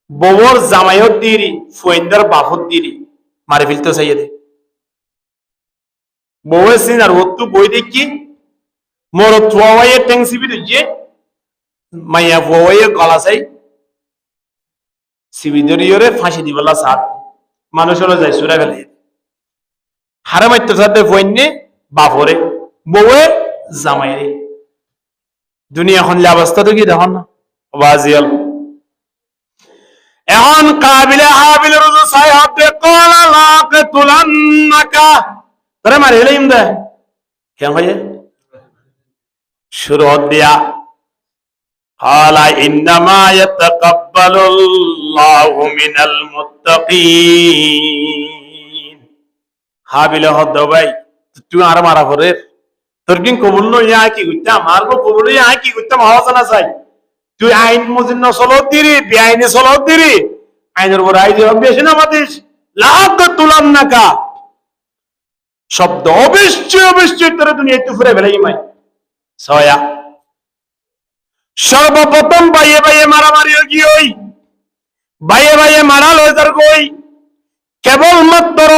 বউর জামাইয়ত দিরি ফুয়েন্দার বাপত দিরি মারে ফেলতে চাইয়ে দে বউয়ে সিন আর ওত্তু বই দেখি মোর থুয়াইয়ে টেংসিবি দুজে মাইয়া বউয়ে গলা চাই সিবিদরিয়রে ফাঁসি দিবলা সাত মানুষ হলো যায় সুরা ফেলে হারে মাইতে সাথে বইনে বাপরে বউয়ে জামাইরে দুনিয়া এখন অবস্থা তো কি দেখুন না বাজিয়াল এখন কাবিলে হাবিল রুজু সাই হাতে কলা লাকে তুলান্নাকা তোরে মারে এলাইম দে কেন ভাই শুরু দিয়া ক্বালা ইন্নামা ইয়াতাকাব্বালুল্লাহু মিনাল মুত্তাকিন হাবিল হদ ভাই তুই আর মারা পরে তোর কি কবুল নই ইয়া কি কইতা আমার কো কবুল ইয়া কি কইতা মাওয়াজা না চাই তুই আইন মুজিন্ন সলত দিরি বেআইনি সলত দিরি আইনের উপর আইজ বেশি না মাতিস লাগ তুলান্নাকা শব্দ অবশ্যই তোর দুনিয়া একটু ফুরে বেলাই মাই ছয়া সর্বপ্রথম বাইয়ে বাইয়ে মারামারি কি হই বাইয়ে বাইয়ে মারা লয় তার কই কেবলমাত্র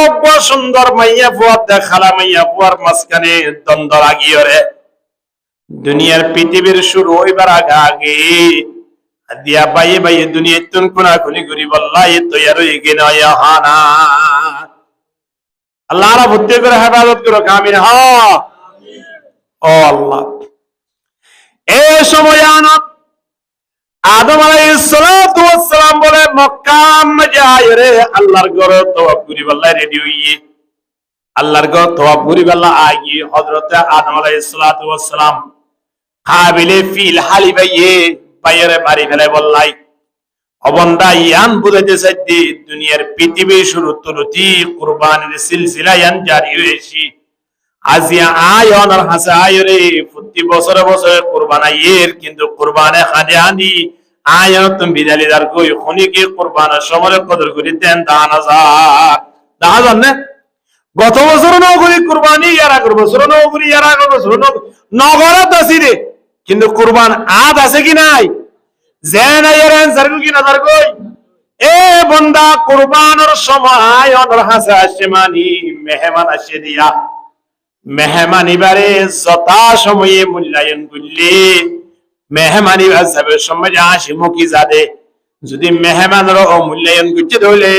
সুন্দর মাইয়া ফুয়ার দেখালা মাইয়া ফুয়ার মাঝখানে দ্বন্দ্ব লাগিয়ে রে দুনিয়ার পৃথিবীর শুরু হইবার আগে দিয়া বাইয়ে বাইয়ে দুনিয়া তুন কোনা খুনি করি বল্লাই তো আর এগিয়ে হানা আল্লাহ রা ভর্তি করে হেফাজত করো কামিন হ ও আল্লাহ এই সময় আদম আলাইহিস সালাতু ওয়াস সালাম বলে মক্কা যায় রে আল্লাহর ঘর তওয়াব করি বল্লাই রেডি হইয়ে আল্লাহর ঘর তওয়াব করি বল্লা আগে হযরত আদম আলাইহিস সালাতু ওয়াস সালাম কাবিলে ফিল হালি বাইয়ে বাইরে বাড়ি ফেলে বললাই অবন্দা ইয়ান বুঝাইতে চাইতে দুনিয়ার পৃথিবী শুরু তুলতি কুরবানির সিলসিলা ইয়ান জারি হয়েছি আজিয়া আয়ন আর হাসে আয়রে প্রতি বছরে বছরে কুরবান আইয়ের কিন্তু কুরবানে খানে আনি আয়ন তুমি বিদালিদার কই খনিকে কুরবানের সময় কদর করি দেন দান হাজার না গত বছর নগরী কুরবানি ইয়ারা করব বছর নগরী ইয়ারা করব বছর নগরত আছে রে কিন্তু কুরবান আদ আছে কি নাই জেনা ইয়ারান জারগু কি না জারগই এ বন্দা কুরবানের সময় অনর হাসে আসমানি মেহমান আসে দিয়া মেহমানি বারে যথা সময়ে মূল্যায়ন করলে মেহমানি হিসাবে সময় আসি মুখি যাবে যদি মেহমানের অমূল্যায়ন করতে ধরলে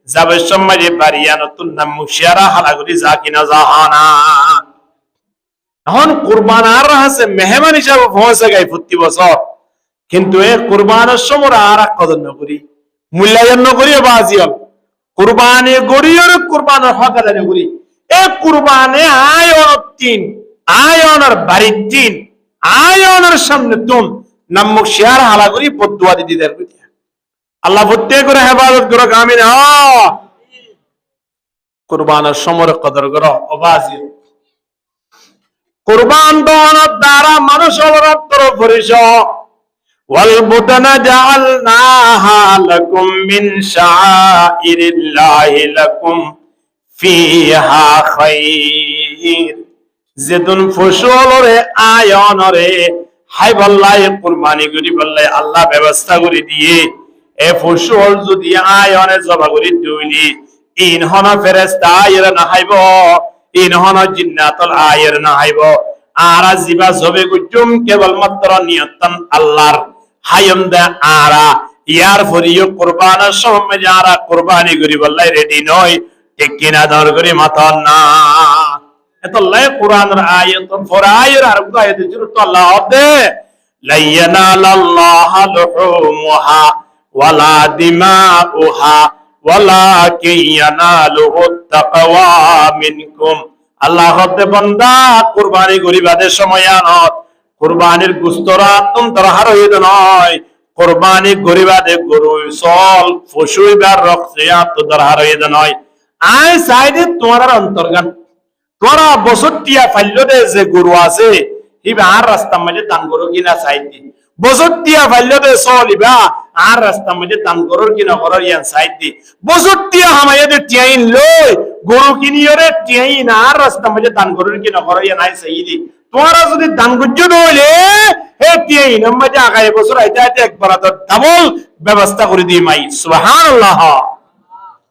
যাবে সময় বাড়িয়া নতুন নাম মুশিয়ারা হালাগুলি যা কিনা জাহানা এখন কুরবান আর আছে মেহমান হিসাবে পৌঁছে গাই প্রতি বছর কিন্তু এ কুরবানের সময় আর কদর নকরি মূল্যায়ন নকরি বাজিয়াল কুরবানি গড়িয়ে কুরবানের হক আদায় করি এ কুরবানে আয়নের বাড়ির তিন আয়নের সামনে তুম নামক শেয়ার হালাগুলি বদুয়া দিদি দেয় আল্লাহ প্রত্যেক করে হেফাজত করো কামিন কুরবানের সময় কদর করো অবাজি কুরবান দনের দ্বারা মানুষ অবরত্তর পরিস والبدن جعلناها لكم من شعائر الله لكم فيها خير যেদিন ফসলরে আয়নরে হাই বল্লাই কুরবানি করি বল্লাই আল্লাহ ব্যবস্থা করে দিয়ে এ ফসল যদি আয়নে জবা করি দুইলি ইনহন ফেরেশতা আয়ের না হাইব ইনহন জিন্নাতুল আয়ের না হাইব আর জিবা জবে গুজুম কেবলমাত্র নিয়তন আল্লাহর হায়ম দে আরা ইয়ার ফরিও কুরবানের সময় যারা কুরবানি করি বল্লাই রেডি নয় ঠিক কিনা দর করি মাতন না এত লাই কুরআনের আয়াত ফরায়ের আর আয়াত জুর তো আল্লাহ দে লাইয়ানাল্লাহু লুহুমুহা ওয়ালা দিমাউহা ওয়ালাকিন ইয়ানালুহু তাকওয়া মিনকুম আল্লাহ দে বান্দা কুরবানি করিবাদের সময় আনত কুরবানির গুস্তরা তোমরা হারাইতে নয় কুরবানি করিবাদে গরু সল পশুইবার রক্তিয়া তোমরা হারাইতে নয় আই সাইডে তোমার অন্তর্গান তোরা বসতিয়া ফাইলদে যে গরু আছে ইবা আর রাস্তা মাঝে দান করো কিনা সাইডে বসতিয়া ফাইলদে সলিবা আর রাস্তা মাঝে দান করো কিনা করো ইয়ান সাইডে বসতিয়া হামাইদে টিয়াইন লই গরু কিনিয়রে টিয়াইন আর রাস্তা মাঝে দান করো কিনা করো ইয়ান আই সাইডে তোরা যদি দান গুজ্জু হইলে হে টিয়াইন মাঝে আগায় বছর আইতে আইতে একবার তো ডাবল ব্যবস্থা করে দি মাই সুবহানাল্লাহ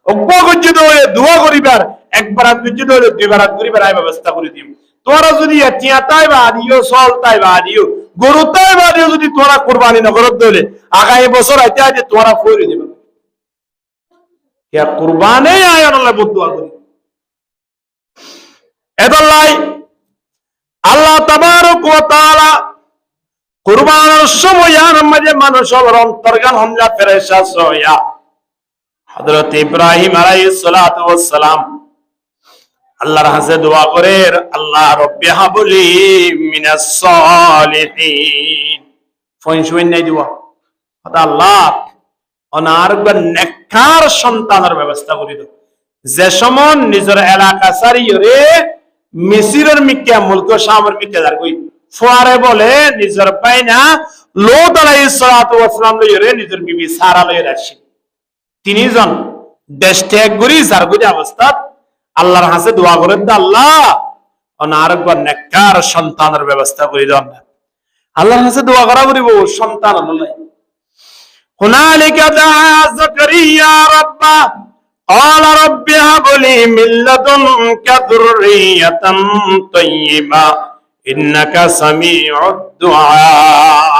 অজ্ঞ গজ্জিত হয়ে দোয়া করিবার একবার গজ্জিত হলে দুইবার করিবার আই ব্যবস্থা করে দিম। তোরা যদি টিয়াতাই বা দিও, সলতাই বা দিও, গরুতাই বা দিও, যদি তোরা কুরবানি না করত হলে আগামী বছর আইতে আইতে তোরা ফিরে দিবে। ইয়া কুরবানি আয়ান আল্লাহ বদুয়া করি। এদল্লাই আল্লাহ তাবারক ওয়া তাআলা কুরবানের সময় মাঝে মানুষের অন্তর্গান হমলা ফেরেশতা সয়া হযরত ইব্রাহিম আলাইহিস সালাতু ওয়াস সালাম আল্লাহর কাছে দোয়া করে, আল্লাহ রব্বি হাবলি মিনাস সালিহিন। ফইনশুইন নাই দোয়া আল্লাহ অনার নেককার সন্তানের ব্যবস্থা করে দাও, যে সমন নিজের এলাকা সারিয়রে মিসিরের মিক্কা মুলক শামের মিক্কা দার কই ফুয়ারে বলে নিজের পায়না লূত আলাইহিস সালাতু ওয়াস সালাম লইরে নিজের বিবি সারা লইরে আসি। তিনজন দেশ ত্যাগ করি যার কই অবস্থা আল্লাহর কাছে দোয়া করেন, আল্লাহ অনার নেককার সন্তানের ব্যবস্থা করে দাও। আল্লাহর কাছে দোয়া করা করিব সন্তান আল্লাহ। হুনালিকা দাআ যাকারিয়া রাব্বা قال رب هب لي من لدنك ذرية طيبة إنك سميع الدعاء।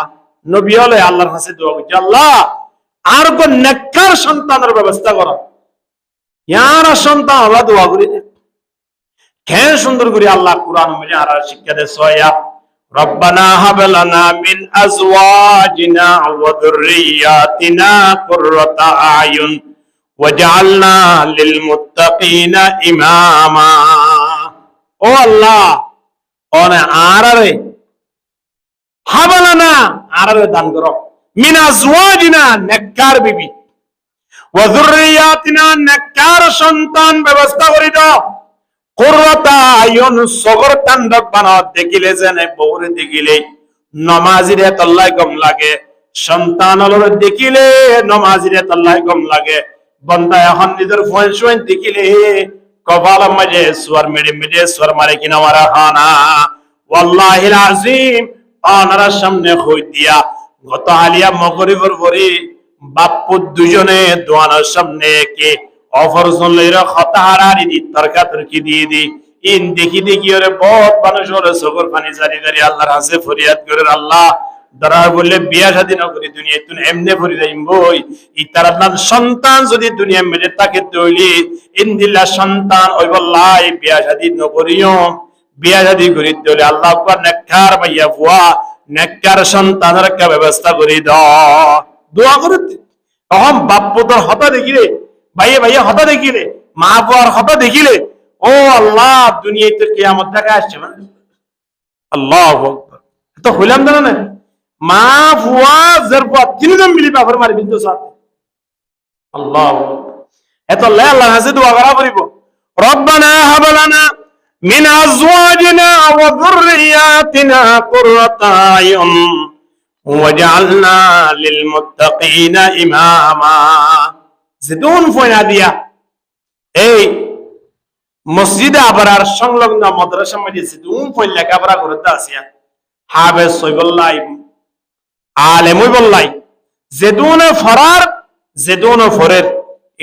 নবী হলে আল্লাহর কাছে দোয়া করছে, আল্লাহ আর কোন নেককার সন্তানের ব্যবস্থা করো। ইয়ার সন্তান আল্লাহ দোয়া করি দে কেন সুন্দর করে আল্লাহ কুরআন মধ্যে আর শিক্ষা দে সয়া রব্বানা হাব লানা মিন আজওয়াজিনা ওয়া যুররিয়াতিনা কুররাতা আয়ুন ওয়াজআলনা লিল মুত্তাকিনা ইমামা। ও আল্লাহ ওনে আরারে হাবালানা আরারে দান করো মিন আজওয়াজিনা নেককার বিবি ওয়া যুররিয়াতিনা নেককার সন্তান ব্যবস্থা করে দাও। কুররাতা আয়ুন সগর কান্ডক বানাও, দেখিলে যেনে বউরে দেখিলে নমাজিরে তল্লাই গম লাগে, সন্তান হলো দেখিলে নমাজিরে তল্লাই গম লাগে। বন্দা এখন নিজের ফোন শোন দেখিলে কপাল মাঝে সুয়ার মেডে মেডে সুয়ার মারে কিনা মারা হানা। ওয়াল্লাহিল আযীম আনার সামনে কই দিয়া গত আলিয়া মগরিবর পরে বাপ্পু দুজনে দোয়ানোর সামনে কে অফরজন লইরা খতাহারারি দি তরকা তরকি দিয়ে দি ইন দেখি দেখি ওরে বহুত মানুষ ওরে চোখের পানি জারি জারি আল্লাহর কাছে ফরিয়াদ করে, আল্লাহ দরার বললে বিয়া শাদী না করি দুনিয়া তুই এমনি ফরি যাইম বই ইতার আপনার সন্তান যদি দুনিয়া মেরে তাকে তৈলি ইন্দিল্লা সন্তান ওই বললাই বিয়া শাদী ন করিও, বিয়া শাদী করি তৈলি আল্লাহ কর নেককার ভাইয়া ফুয়া নেককার সন্তানের একটা ব্যবস্থা করে দাও। দোয়া করে তখন বাপ্পু তোর হতা দেখিলে ভাইয়ে ভাইয়া হতা দেখিলে মা বুয়ার হতা দেখিলে ও আল্লাহ দুনিয়ায় তোর কিয়ামত দেখা আসছে মানে আল্লাহু আকবার। তো হইলাম জানা না মা বুয়া জরবা তিনজন মিলি বাবার মারি বিন্দু সাথে আল্লাহু আকবার। এত লে আল্লাহর কাছে দোয়া করা করিব, রব্বানা হাব লানা মিন আজওয়াজিনা ওয়া যুররিয়াতিনা কুররাতা আয়ুন ওয়াজআলনা লিল মুত্তাকিনা ইমামা। জিদুন ফয়না দিয়া এই মসজিদে আবরার সংলগ্ন মাদ্রাসা মধ্যে জিদুন ফয় লেখাপড়া করতে আসিয়া হাফেজ সৈবল্লাই আলেম হইবল্লাই জেদুনে ফরার জেদুনে ফরের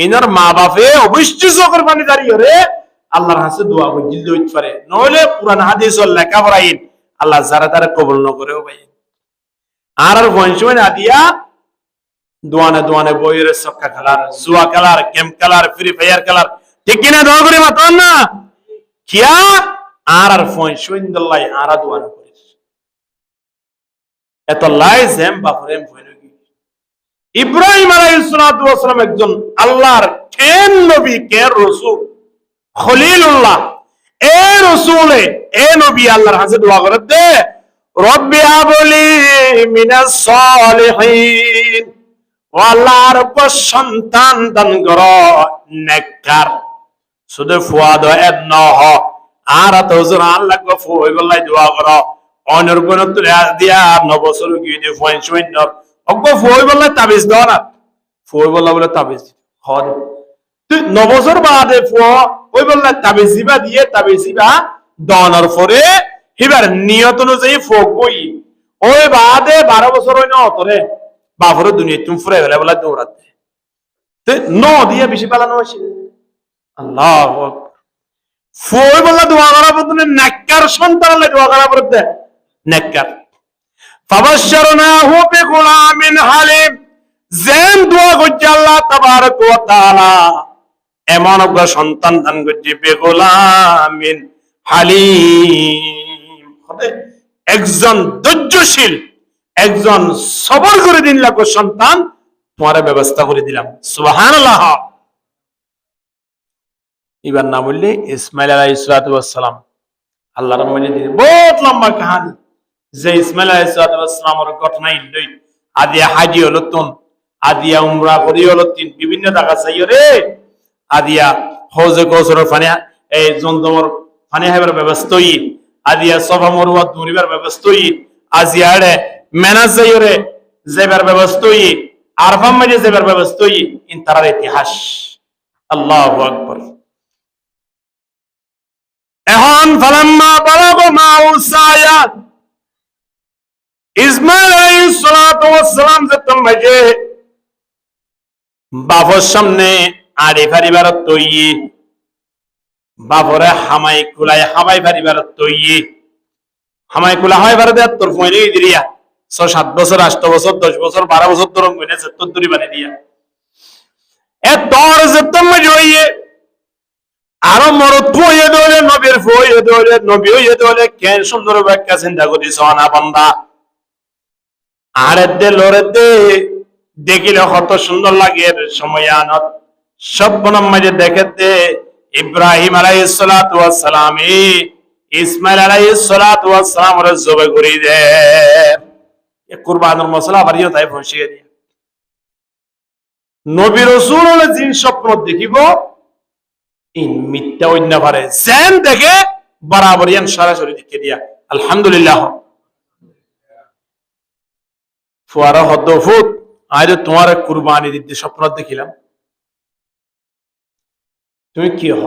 ইনার মা বাপে অবশ্যই চোখের পানি দাঁড়িয়ে রে আল্লাহর কাছে দোয়া করে দিল হইতে পারে, নইলে পুরান হাদিস লেখাপড়া ইন আল্লাহ যারা তারা কবুল ন করেও ভাই। আর বংশমে না দিয়া দোয়ানে দোয়ানে বইয়ের সক্কা খেলার, জুয়া খেলার, গেম খেলার, ফ্রি ফায়ার খেলার, ঠিক কিনা দোয়া করে মাতান না কিয়া আর ফোন সুইন্দল্লাই আর দোয়ানে করিস এত লাই জেম বাপরেম ফইন কি। ইব্রাহিম আলাইহিস সালাতু ওয়াস সালাম একজন আল্লাহর কেন নবী কে রাসূল খলিলুল্লাহ এ রাসূলে এ নবী আল্লাহর কাছে দোয়া করে দে রব্বি হাবলি মিনাস সালিহিন, ও আল্লাহর সন্তান দান করো নেককার। শুধু ফুয়াদ এদ ন হ আর তো হুজুর আল্লাহ গো ফুই বলাই দোয়া করো অনর কোন তুলে দিয়া 9 বছর কি দি ফুই শূন্য অগো ফুই বলাই তাবিজ দাও না, ফুই বলা বলে তাবিজ হদ তুই 9 বছর বাদে ফুয়া ওই বললা তাবিজ দিবা দিয়ে তাবিজ দিবা দনর পরে এবার নিয়ত অনুযায়ী ফোক বই ওই বাদে 12 বছর হই না অতরে বাপরে দুনিয়া তুমি ফুরে গেলে বলে দৌড়াতে ন দিয়ে বেশি পালানো হয়েছে। আল্লাহ ফুই বললা দোয়া করা বলতে নেককার সন্তান হলে দোয়া করা বলতে নেককার। ফাবাশশারনাহু বিগুলামিন হালিম, যেন দোয়া করছে আল্লাহ তাবারক ওয়া তাআলা এমন একটা সন্তান দান করছে বিগুলামিন হালিম, একজন ধৈর্যশীল, একজন সবর করে দিন লাগো সন্তান তোমার ব্যবস্থা করে দিলাম। সুবহানাল্লাহ। এবার না বললে ইসমাইল আলাইহিস সালাম আল্লাহর মধ্যে দিয়ে বহুত লম্বা কাহিনী, যে ইসমাইল আলাইহিস সালামের ঘটনা ইল্লই আদিয়া হাজি হলো তুন, আদিয়া উমরা করি হলো তিন, বিভিন্ন টাকা চাইও রে আদিয়া হজে গোসর ফানে এই জমজমর ফানে হাইবার ব্যবস্থা ই, আদিয়া সফা মরুয়া দুনিবার ব্যবস্থা ই, আজিয়া রে মেনাজ চাইও রে যাইবার ব্যবস্থা ই, আরফাম মাঝে যাইবার ব্যবস্থা ই, ইন তারার ইতিহাস। আল্লাহু আকবার। এখন ফালাম্মা বালাগা মাউ সায়া, ইসমাইল আলাইহিস সালাতু ওয়াস সালাম যে তোমাকে বাবার সামনে আড়ে ফারিবার তৈরি, বাবরে হামাই কুলাই হামাই ফারিবার তৈরি, হামাই কুলা হয় বারে দেয়ার তোর ফয়নি দিরিয়া 6-7 বছর 8 বছর 10 বছর 12 বছর তোর মনে 70 দূরি বানি দিয়া এ তোর যে তোমাকে হইয়ে আরো মরদ ফুয়ে দলে নবীর ফুয়ে দলে নবী হইয়ে দলে কেন সুন্দর ব্যাখ্যা চিন্তা করিস না বান্দা। আরে দে লরে দে দেখিলে কত সুন্দর লাগে সময় আনত সব বনাম মাঝে দেখে দে ইব্রাহিম আলাইহিস সালাতু ওয়াস সালাম ইসমাইল আলাইহিস সালাতু ওয়াস সালাম রে জবে করি দে এ কুরবানের মশলা বাড়িও তাই ফসিয়ে দিয়ে নবী রাসূল হলে জিন স্বপ্ন দেখিব ইন মিথ্যা অন্য পারে যেন দেখে বরাবর ইয়ান সরাসরি দেখে দিয়া আলহামদুলিল্লাহ। ফুয়ারা হদ্দফুত আজ তোমার কুরবানি দিতে স্বপ্ন দেখিলাম, তুমি কি হ?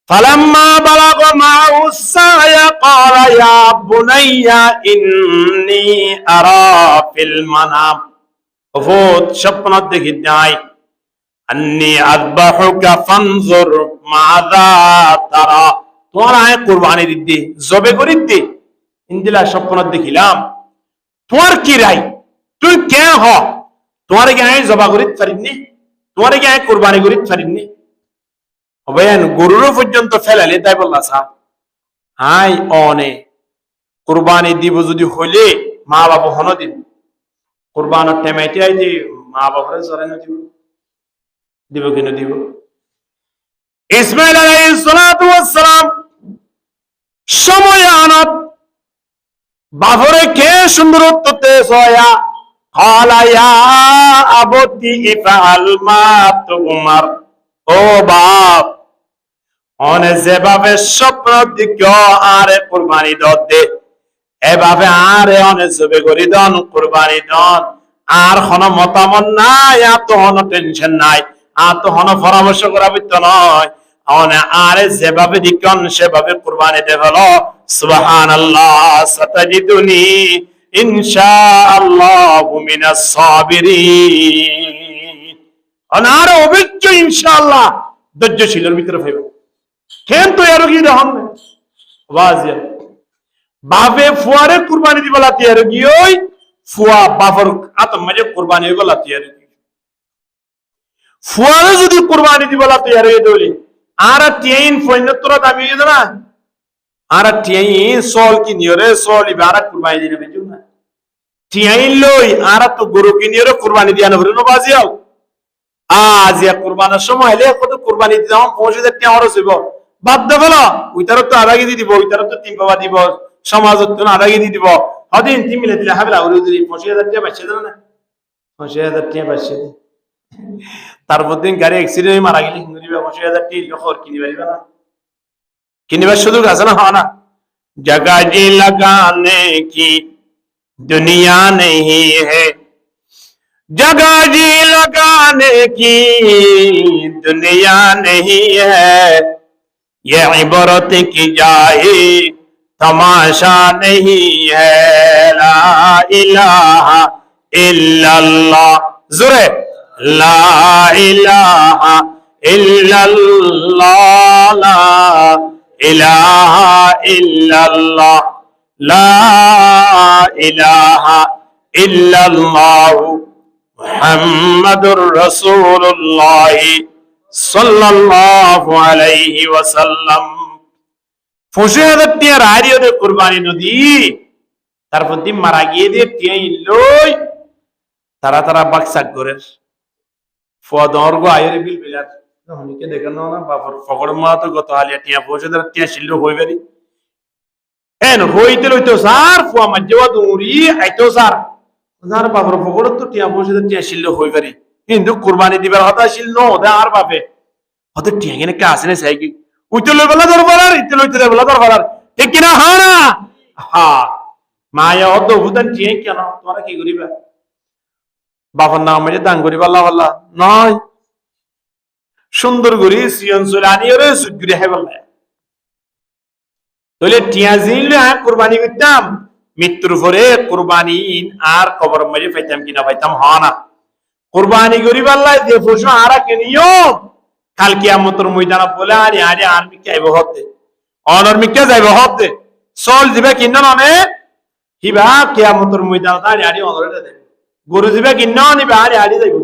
ফালাম্মা বালাগা মাউ সায়া ক্বালা ইয়া বুনাইয়া ইন্নী আরা ফিল মানাম, ফুত স্বপ্ন দেখি নাই আন্নী আযবাহুকা ফানজুর মাযা তারা, তোমার আয় কুরবানি দিতে জবে করি দিতে ইন্দিলা স্বপ্ন দেখিলাম, তোমার কি রাই, তুই কে হ? তোমার কি আয় জবা করি পারিনি, তোমার কি আয় কুরবানি করি পারিনি? অবয়ান গরুরও পর্যন্ত ফেলালে তাই বললা সা আয় অনে কুরবানি দিব যদি হইলে মা বাবা হন দিন কুরবানের টেমাইতে আই যে মা বাবারে জরে না দিব, দিব কিনা দিব। ইসমাইল আলাইহিস সালাতু ওয়াস সালাম সময় আনত বাবরে কে সুন্দর উত্তরতে সয়া ক্বালা ইয়া আবতি ইফআল মা তুমার, ও বাপ অনে যেভাবে স্বপ্ন দিকে আরে কুরবানি দে এভাবে আরে অনে জবে করি দন কুরবানি দন, আর কোনো মতামত নাই, আর তো কোনো টেনশন নাই, আর তো কোনো পরামর্শ করা বিত্ত নয়, অনে আরে যেভাবে দিকন সেভাবে কুরবানি দে হলো। সুবহানাল্লাহ। সাতাজিদুনি ইনশাআল্লাহু মিনাস সাবিরিন, অনার অবশ্য ইনশাআল্লাহ ধৈর্যশীলের ভিতরে হইব। কিন্তু এর কি দেখুন ওয়াজিয়া বাপে ফুয়ারে কুরবানি দিবলা তিয়ার গিয়ে ফুয়া বাপর আতম মাঝে কুরবানি হইবলা তিয়ার ফুয়ারে যদি কুরবানি দিবলা তিয়ার হয়ে দলি আর তিয়াইন ফইনতরা দাবি হইছে না, আর তিয়াইন সল কি নিয়রে সল ইবারা কুরবানি দিনে বেজু না, তিয়াইন লই আর তো গরু কি নিয়রে কুরবানি দিয়ানো হলো না বাজিয়াও আজিয়া কুরবানের সময় হলে কত কুরবানি দিতাম 50,000 টাকা খরচ হইব, বাদ দেবল ওইটার তো আদাগি দি দিব, ওইটার তো 3 বাবা দিব, সমাজত তো আদাগি দি দিব, হদিন 3 মিলে দিলে হাবলা ওই দিই 50,000 টাকা বাঁচিয়ে দেব না, 50,000 টাকা বাঁচিয়ে দে। তারপর দিন গাড়ি অ্যাক্সিডেন্ট মারা গেলে নিবা 50,000 টাকা লখর কিনিবা দিবা না, কিনিবার সুযোগ আছে না? হয় না? जगह जी लगाने की दुनिया नहीं है, जगह जी लगाने की दुनिया नहीं है, ये इबरत की जाए तमाशा नहीं है, ला इलाहा इल्लल्लाह। जोरे লা ইলাহা ইল্লাল্লাহ লা ইলাহা ইল্লাল্লাহ লা ইলাহা ইল্লাল্লাহ মুহাম্মাদুর রাসূলুল্লাহ সাল্লাল্লাহু আলাইহি ওয়াসাল্লাম। 50,000 টিয়া রাড়িও দে কুরবানি নদী তারপর দিন মারা গিয়ে দিয়ে টিয়া ইল্লই তারা তারা বাক্সাক করে ফদর্গ আয়ের বিল বিলাত অনেকে দেখেন না বাপর ফকড় মা তো গত আলিয়া টিয়া 50,000 টিয়া ছিল হই বেরি এন হইতে লইতো স্যার ফুয়া মাজ্জা দৌড়ি আইতো স্যার স্যার বাপর ফকড় তো টিয়া 50,000 টিয়া ছিল হই বেরি কিন্তু কুরবানি দিবার কথা ছিল ন ওদা আর বাপে হতে টিয়া কেন কে আসে না চাই কি উইতে লই বলা দরবার আর ইতে লইতে বলা দরবার ঠিক কিনা হ্যাঁ না হ্যাঁ মায়া অত ভূতান টিয়া কেন তোমরা কি করিবা বাবার নাম মেরে দান করি পাল্লা পাল্লা নয় সুন্দর করি সিয়ন চলে ওরে সুগরি হে বললে তাহলে টিয়া জিনলে কুরবানি করতাম মৃত্যুর পরে কুরবানি আর কবর মেরে পাইতাম কিনা পাইতাম হয় না কুরবানি করি পাল্লা যে পশু আরা কেনিও কাল কিয়ামতের ময়দানে বলে আরে আরে আর মিকে আইব হতে অনর মিকে যাইব হতে চল দিবে কিনা ননে হিবা কিয়ামতের ময়দানে আরে আরে অনরে দেবে গরু দিবা কিন্ন নিবে আড়ে আড়ি যাইব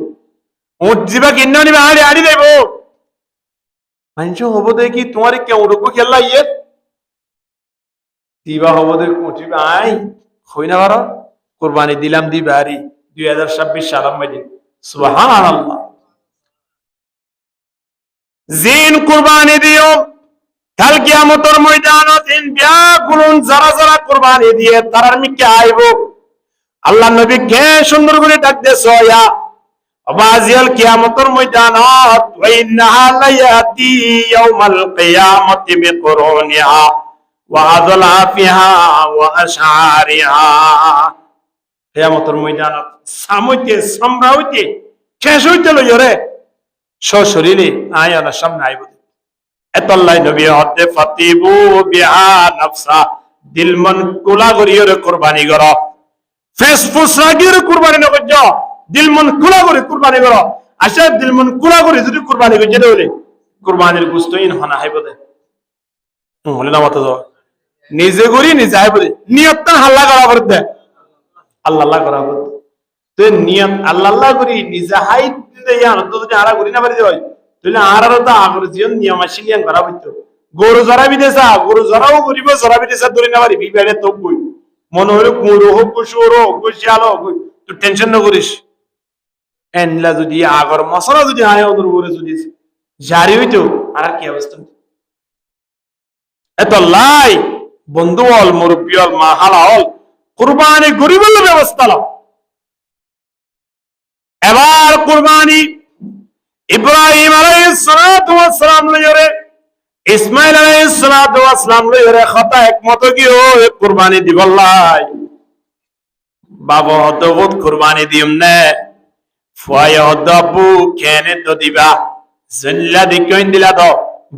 উঠ দিবা কিন্ন নিবে আড়ে আড়ি যাইব মানুষ হব দেখি তোমার কেউ রোগ খেলা ইয়ে দিবা হব দেখ উঠিবে আই হই না পারো কোরবানি দিলাম দিবা আরি 2026 সালাম মাঝে সুবহানাল্লাহ জিন কোরবানি দিও কাল কিয়ামতের ময়দানত ইন বিয়াকুলুন যারা যারা কোরবানি দিয়ে তারার মিকে আইব আল্লাহ নবী কে সুন্দর করে ডাক দেছো ইয়া বাজিয়াল কিয়ামতের ময়দানত ওয়া ইন্নাহা লায়াতি ইয়াউমাল কিয়ামতি বিকুরুনিহা ওয়া আযলাফিহা ওয়া আশআরিহা কিয়ামতের ময়দানত সামইতে সামরাউতে শেষ হইতে লইরে শরীরে আয়ানা সামনে আইব এতল্লাই নবী হতে ফাতিবু বিহা নাফসা দিল মন কুলা করিয়রে কুরবানি করো ফেস ফুসরাগির কুরবানি না করছো দিল মন কুলা করে কুরবানি করো আশা দিল মন কুলা করে যদি কুরবানি করছে দেবলে কুরবানির গুস্তইন হনা হাইব দে বলে না মতো নিজে করি নিজে হাইব দে নিয়তটা হাল্লা করা করতে আল্লাহ আল্লাহ করা করতে তো নিয়ত আল্লাহ আল্লাহ করি নিজে হাই দিতে ইয়া তো যদি আরা করি না পারি দেয় তাহলে আর তো আগর জীবন নিয়ম আসিলিয়ান করা হইতো গরু জরা বিদেশা গরু জরাও করিব জরা বিদেশা ধরে না পারি বিবেড়ে তো কই মনে হলো কুঁড়ো হোক কুসুর হোক কুশিয়াল হোক তুই টেনশন না করিস এনলা যদি আগর মশলা যদি আয় ওদের উপরে যদি জারি হইতো আর কি অবস্থা এত লাই বন্ধু হল মুরব্বী হল মা হালা হল কুরবানি গরিবের ব্যবস্থা লাও এবার কুরবানি ইব্রাহিম আলাইহিস সালাতু ওয়াস সালাম লইরে ইসমাইল আলাইহিস সালাতু ওয়াস সালাম লইরে খাতা একমত গিয়ে কুরবানি দিবল্লাই বাবা হতবত কুরবানি দিম নে ফুয়ায় হদবু কেনে তো দিবা জল্লা দিকইন দিলা তো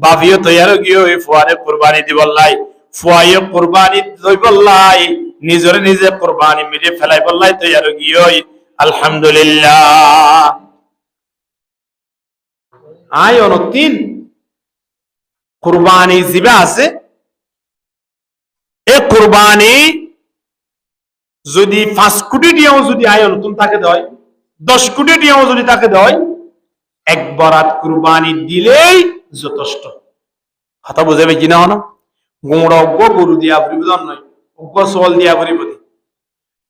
বাবিও তৈয়ার গিয়ে ফুয়ারে কুরবানি দিবল্লাই ফুয়ায় কুরবানি দইবল্লাই নিজরে নিজে কুরবানি মিরে ফেলাই বল্লাই তৈয়ার গিয়ে আলহামদুলিল্লাহ আয় অনতিন কুরবানি জিবা আছে এ কুরবানি যদি 5 কোটি দিয়েও যদি আয় নতুন তাকে দেয় 10 কোটি দিয়েও যদি তাকে দেয় এক বরাত কুরবানি দিলেই যথেষ্ট কথা বুঝাবে কিনা হন গোড়া গরু দিয়া ভরিব নয় অজ্ঞ সল দিয়া ভরিব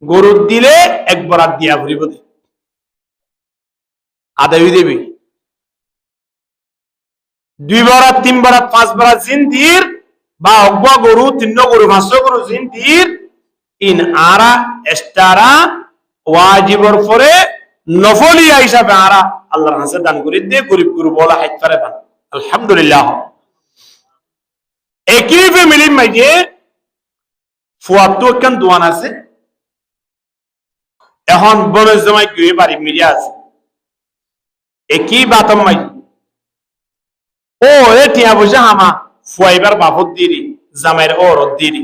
গরু দিলে এক বরাত দিয়া ভরিব আদায় দেবী 2 বরাত 3 বরাত 5 বরাত জিন্দির বা অজ্ঞ গরু 3 গরু 5 গরু জিন্দির ইন আরা এস্টারা ওয়াজিবর পরে নফলিয়া হিসাবে আরা আল্লাহর কাছে দান করে দিয়ে গরিব গরু বলা হাইত পারে পান আলহামদুলিল্লাহ একই ফ্যামিলি মাঝে ফুয়াতো কেন দোয়ান আছে এখন বনের জমাই গিয়ে বাড়ি মিলিয়া আছে একই বাতম মাই ও এ টিয়া বসে হামা ফুয়াইবার বাপত দিরি জামাইয়ের ওরত দিরি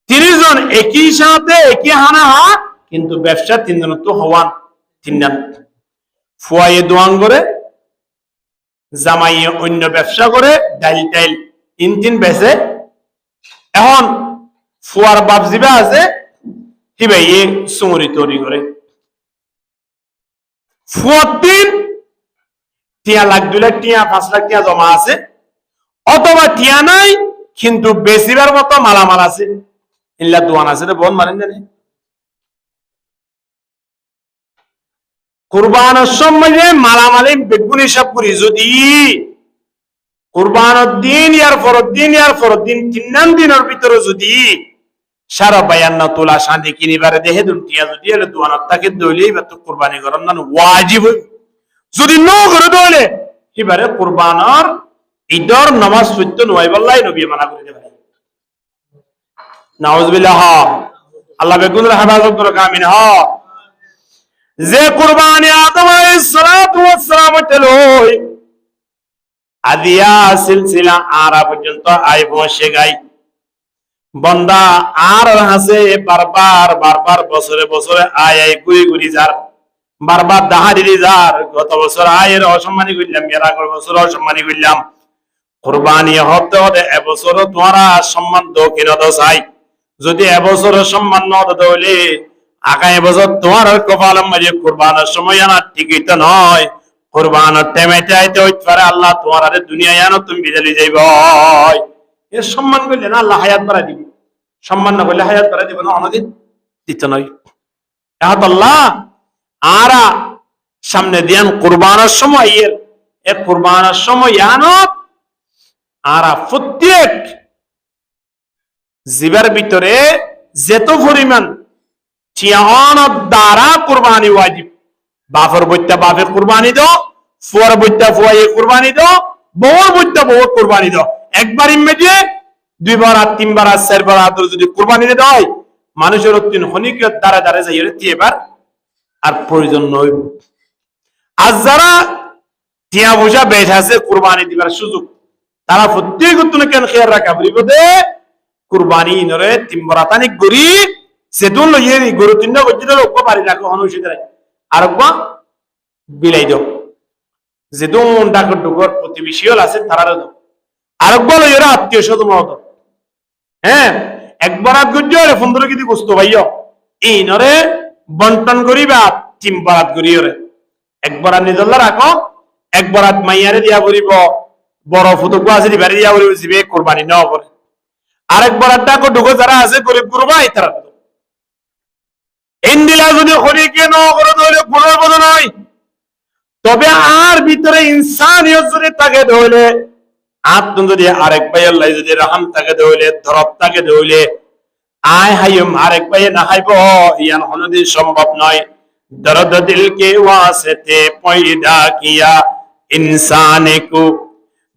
30 জন একই সাথে একই হানা হা কিন্তু ব্যবসা 3 জন তো হওয়ান তিনজন ফুয়াইয়ে দোয়ান করে, জামাইয়ে অন্য ব্যবসা করে, ডাইল টাইল ইঞ্জিন বেচে। এখন ফুয়ার বাপ জিবা আছে হিবাইয়ে সুমরি তৈরি করে। ফুয়ার দিন টিয়া লাখ 2 লাখ টিয়া 5 লাখ টিয়া জমা আছে, অথবা টিয়া নাই কিন্তু বেশিবার মতো মালামাল আছে, ইল্লা দোয়ান আছে রে বোন মানেন জানি। কুরবানের সময় মালামালে বেগুন হিসাব করি, যদি কুরবানের দিন ইয়ার পরের দিন 3 দিনের ভিতরে যদি সারা বায়ান্ন তোলা শান্তি কিনিবারে দেহে দুটিয়া যদি এলে দোয়ানত তাকে দইলে এবার তো কুরবানি করার না ওয়াজিব। যদি ন করে দইলে এবারে কুরবানের ঈদর নামাজ পড়তে নয় বললাই নবী মানা করে দেবে। নাউজুবিল্লাহ, আল্লাহ বেগুনের হেফাজত করে আমিন। হ যে কুরবানি আদম আলাইহিস সালাতু ওয়াস সালাম তেলই আদিয়া সিলসিলা আরা পর্যন্ত আই বসে গাই বন্দা আর হাসে বারবার বছরে বছরে আয় ঘুরি যার বারবার দাহারি যার। গত বছর আয়ের অসম্মানী করলাম, এর আগের বছর অসম্মানী করলাম, কুরবানি হতে হতে এবছর তোমারা সম্মান দো কিনা তো চাই। যদি এবছর সম্মান ন হলে আগামী বছর তোমার কপাল মাঝে কুরবানের সময় আনা টিকিট নয়, কুরবানের টেমেটে আইতে হইতে পারে আল্লাহ তোমার আরে দুনিয়ায় আনো তুমি বিদালি যাইব। এর সম্মান করলে না আল্লাহ হায়াত বাড়াই দিবে, সম্মান না করলে হায়াত বাড়াই দিবে না, অনদিন দিতে নয়। আল্লাহ আরা সামনে দিয়ান কুরবানের সময় এর কুরবানের সময় আনো আরা প্রত্যেক জীবের ভিতরে যেত পরিমাণ চিয়ানত দ্বারা কুরবানি ওয়াজিব। বাপের বইটা বাপের কুরবানি দাও, ফুয়ার বইটা ফুয়াইয়ে কুরবানি দাও, বউর বইটা বউর কুরবানি দাও। একবার ইমেজে 2 বার আর 3 বার আর 4 বার আদর যদি কুরবানি দিতে হয় মানুষের তিন হনিকিয়ত দ্বারা দ্বারা যাই এবার আর প্রয়োজন নয়। আজ যারা টিয়া পয়সা বেশ আছে কুরবানি দিবার সুযোগ, তারা প্রত্যেক কেন খেয়াল রাখা বিপদে কুরবানি নরে 3 বরাতানিক গরি সেতুন লইয়ে গরু 3টা গজ্জি দিলে ওকে পারি রাখো অনুষ্ঠিত আর বিলাই দাও। যেদুন ডাকর ডুকর প্রতিবেশী আছে তারা দাও, আরেকবার লইয়ে আত্মীয় স্বজন হতো। হ্যাঁ, একবার আধ গজ্জি হলে 15 কেজি গোস্ত ভাইও এই নরে বন্টন করিবা 3 বরাত করি ওরে। একবার নিজল্লা রাখো, একবার মাইয়ারে দিয়া করিব, বড় ফুটুকু আছে দিবারে দিয়া করিব জিবে কুরবানি নেওয়া করে। আরেকবার ডাকর ডুকর যারা আছে গরিব গুরবাই তারা ইন্দিলা যদি হরিকে ন করে ধরলে গুণের বোধ নয়। তবে আর ভিতরে ইনসানিয়ত যদি তাকে ধরলে আত্ম যদি আরেক ভাই আল্লাহ যদি রাহাম তাকে ধরলে ধরব তাকে ধরলে আয় হাইম আরেক ভাই না হাইব ইয়ান কোনদিন সম্ভব নয়। দরদ দিল কে ওয়াসতে পয়দা কিয়া ইনসানে কো,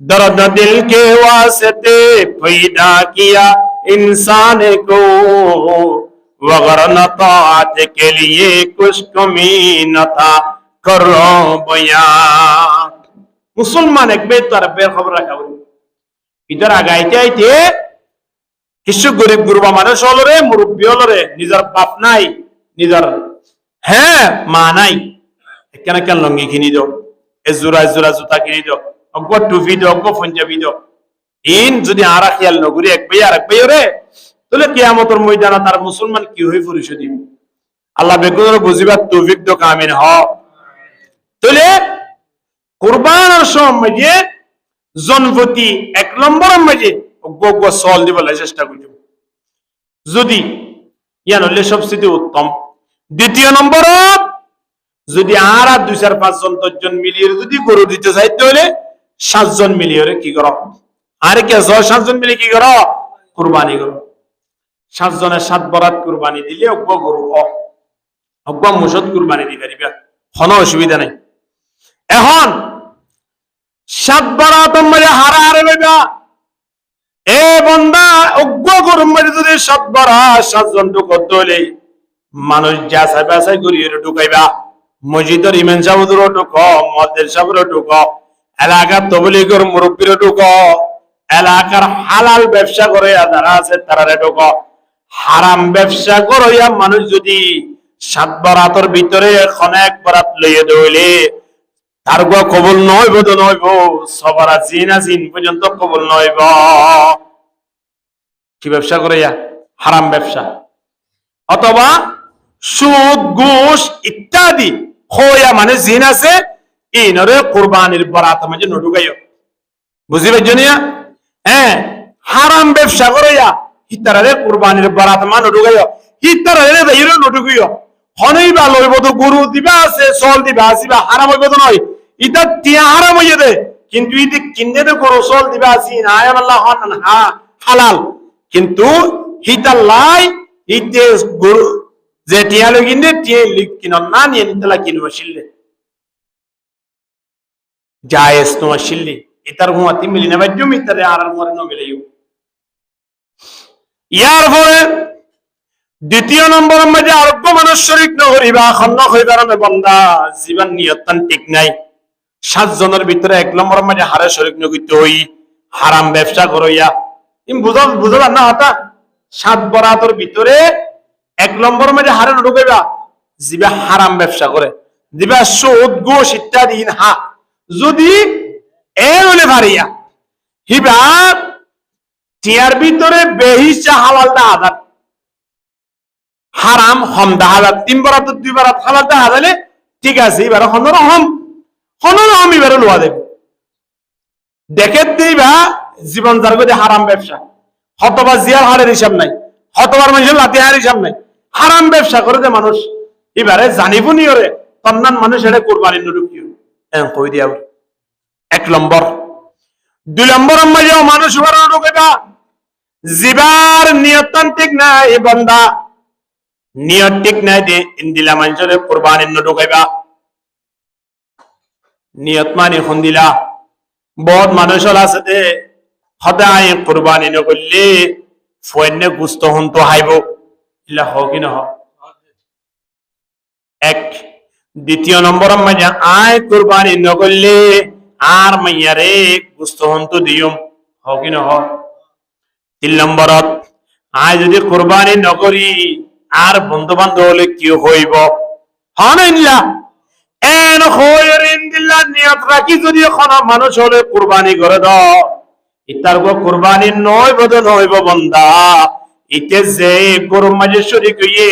দরদ দিল কে ওয়াসতে পয়দা কিয়া ইনসানে কো, वगरन ताअत के लिए कुछ कमी न था करो बयान। मुसलमान एक बेहतर बेर खबर रखा इधर आगाइते आइते কিছু গরিব গুরবা মানুষ হলো রে, মুরব্বী হলো রে, নিজের বাপ নাই, নিজের হ্যাঁ মা নাই, কেন কেন লঙ্গি কিনি দাও, এ জোড়া জোড়া জুতা কিনি দাও, অজ্ঞ টুপি দাও, অজ্ঞ পঞ্জাবি দাও। ইন যদি আরা খেয়াল নগরি এক ভাই আর এক ভাই রে তাহলে কিয়ামতের ময়দানে তার মুসলমান কি হয়ে পরিচয় দিবে। আল্লাহ বেগুনের বুঝিবার তৌফিক দাও আমিন। হ তাহলে কুরবানের সময় যে জনপতি 1 নম্বরের মাঝে গগ সল দিবলে চেষ্টা করব, যদি ইয়ান হলে সবচেয়ে উত্তম। দ্বিতীয় নম্বরত যদি আর 2-4-5 জন 10 জন মিলিয়ে যদি গরু দিতে চাইতে হলে 7 জন মিলিয়ে কি করো, আর কে 7 জন মিলিয়ে কি করো কুরবানি করো। 7 জনের 7 বরাত কুরবানি দিলে অজ্ঞ গরু অজ্ঞ মুসদ কুরবানি দিবে দিবে, কোনো অসুবিধা নাই। এখন 7 বরাত মানে হারা হারে লইবা এ বন্দা অজ্ঞ গরু মানে যদি 7 বরাত 7 জন ঢুকত হইলে মানুষ যা চাইবা চাই করি ঢুকাইবা। মসজিদের ইমাম সাহেবদেরও ঢুকো, মুয়াজ্জিন সাহেবেরও ঢুকো, এলাকার তবলিগের মুরব্বীরও ঢুকো, এলাকার হালাল ব্যবসা করে যারা আছে তারা ঢুকো। হারাম ব্যবসা করিয়া মানুষ যদি সাত বরাতর ভিতরে অনেক বরাত লইয়ে দইলে তার গো কবুল নইব তো নইব, সবার জিনা জিন পর্যন্ত কবুল নইব। কি ব্যবসা করে? হারাম ব্যবসা। অথবা সুদ ঘুষ ইত্যাদি হইয়া মানে জিন আছে ইনরে কুরবানির বরাত মাঝে নডুগাইও। বুঝি পাইছ নিয়া? হ্যাঁ, হারাম ব্যবসা করিয়া হিতারে কুরবানির বরাত মা নডুগাইও, হিতারে বাইরে নডুগাইও। হনেই বা লইব তো গরু দিবা আছে, চল দিবা আসিবা, হারাম হইব তো নয়। ইটা তিয়া হারাম হইয়া দে, কিন্তু ইতে কিনে দে গরু চল দিবা আসি না আল্লাহ হন হালাল। কিন্তু হিতার লাই ইতে গরু যে টিয়া লই কিনে টিয়া কিন না নিয়ে নিতলা কিনবো শিললে জায়েজ তোমার শিল্লি ইতার হুয়াতি মিলি না বাদ্য মিতারে আর মরে ন মিলেইও। ইয়ার পরে দ্বিতীয় নম্বর মধ্যে আরোগ্য মানুষ শরীক নকরিবা খন্ন হইবার বন্দা জীবন নিয়তান ঠিক নাই। 7 জনের ভিতরে 1 নম্বর মধ্যে হারে শরীক নগিত হই হারাম ব্যবসা করিয়া। তুমি বুঝলা না হতা 7 বরাতর ভিতরে 1 নম্বর মধ্যে হারে ঢুকাইবা জিবা হারাম ব্যবসা করে দিবা সুদ ঘুষ ইত্যাদি হা যদি এ হলে ভারিয়া হিবা টিয়ার ভিতরে বেহিসা হালালটা আদার হারাম হম দাহালাত 3 বরাত 2 বরাত হালালটা আদালে ঠিক আছে। এবার হনরহম এবার লোয়া দেব দেখে দিবা জীবন যার গতি হারাম ব্যবসা হতবা জিয়ার হারের হিসাব নাই, হতবার মানুষের লাতি হারের হিসাব নাই, হারাম ব্যবসা করে যে মানুষ এবারে জানিব নি ওরে তন্নান মানুষ এটা কোরবানি নুরুকিও কই দিয়া 1 নম্বর। 2 নম্বর মাঝেও মানুষ ঢুকেবা জিবার নিয়তান ঠিক নাই বন্দা নিয়ত ঠিক নাই দে ইন্দিলা মানুষের কোরবানি ঢুকাইবা নিয়ত মানে দিলা বহুত মানুষ আছে দে সদায় কোরবানি নকরলে ফয়নে গুস্ত হন তো হাইব ইলা হোক কি নহ। 1 দ্বিতীয় নম্বর মাঝে আয় কোরবানি নকরলে আর মাইয়ারে গুস্ত হন তো দিয়ম হোক কি নহ। 3 নম্বরত আয় যদি কোরবানি নকরি আর বন্ধু বান্ধব হলে কি হইব হনইলা এন হইর ইন্দিল্লাহ নিয়ত রাখি যদি এখন মানুষ হলে কোরবানি করে দাও ইতার গো কোরবানি নয় বদল হইব বন্দা ইতে যে গরুর মাঝে শরীক হইয়ে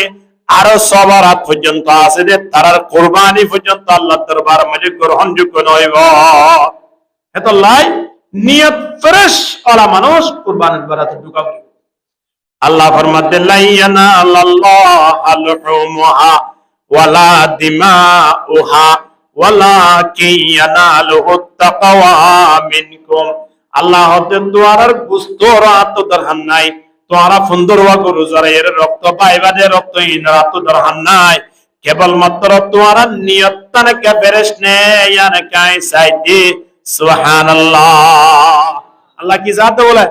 আরো সবার হাত পর্যন্ত আছে যে তার কোরবানি পর্যন্ত আল্লাহ দরবার মাঝে গ্রহণযোগ্য নইব। এত লাই নিয়ত ফ্রেশ ওলা মানুষ কোরবানির বরাতে ঢুকাবে। আল্লাহ ফরমাতে লাইয়ানা আল্লাহ লুহুমুহা ওয়ালা দিমাউহা ওয়ালাকিন ইয়ানালুহু তাকওয়া মিনকুম। আল্লাহ তোমার গোশত রাত দরহান নাই, তোমারা সুন্দরওয়া গরু জরাইয়ের রক্ত পাইবাদে রক্তহীন রাত দরহান নাই, কেবলমাত্র তোমার নিয়তটা কে ফেরেশ নে ইয়ানে কাই সাইদি সুবহানাল্লাহ। আল্লাহ কি জাত বলে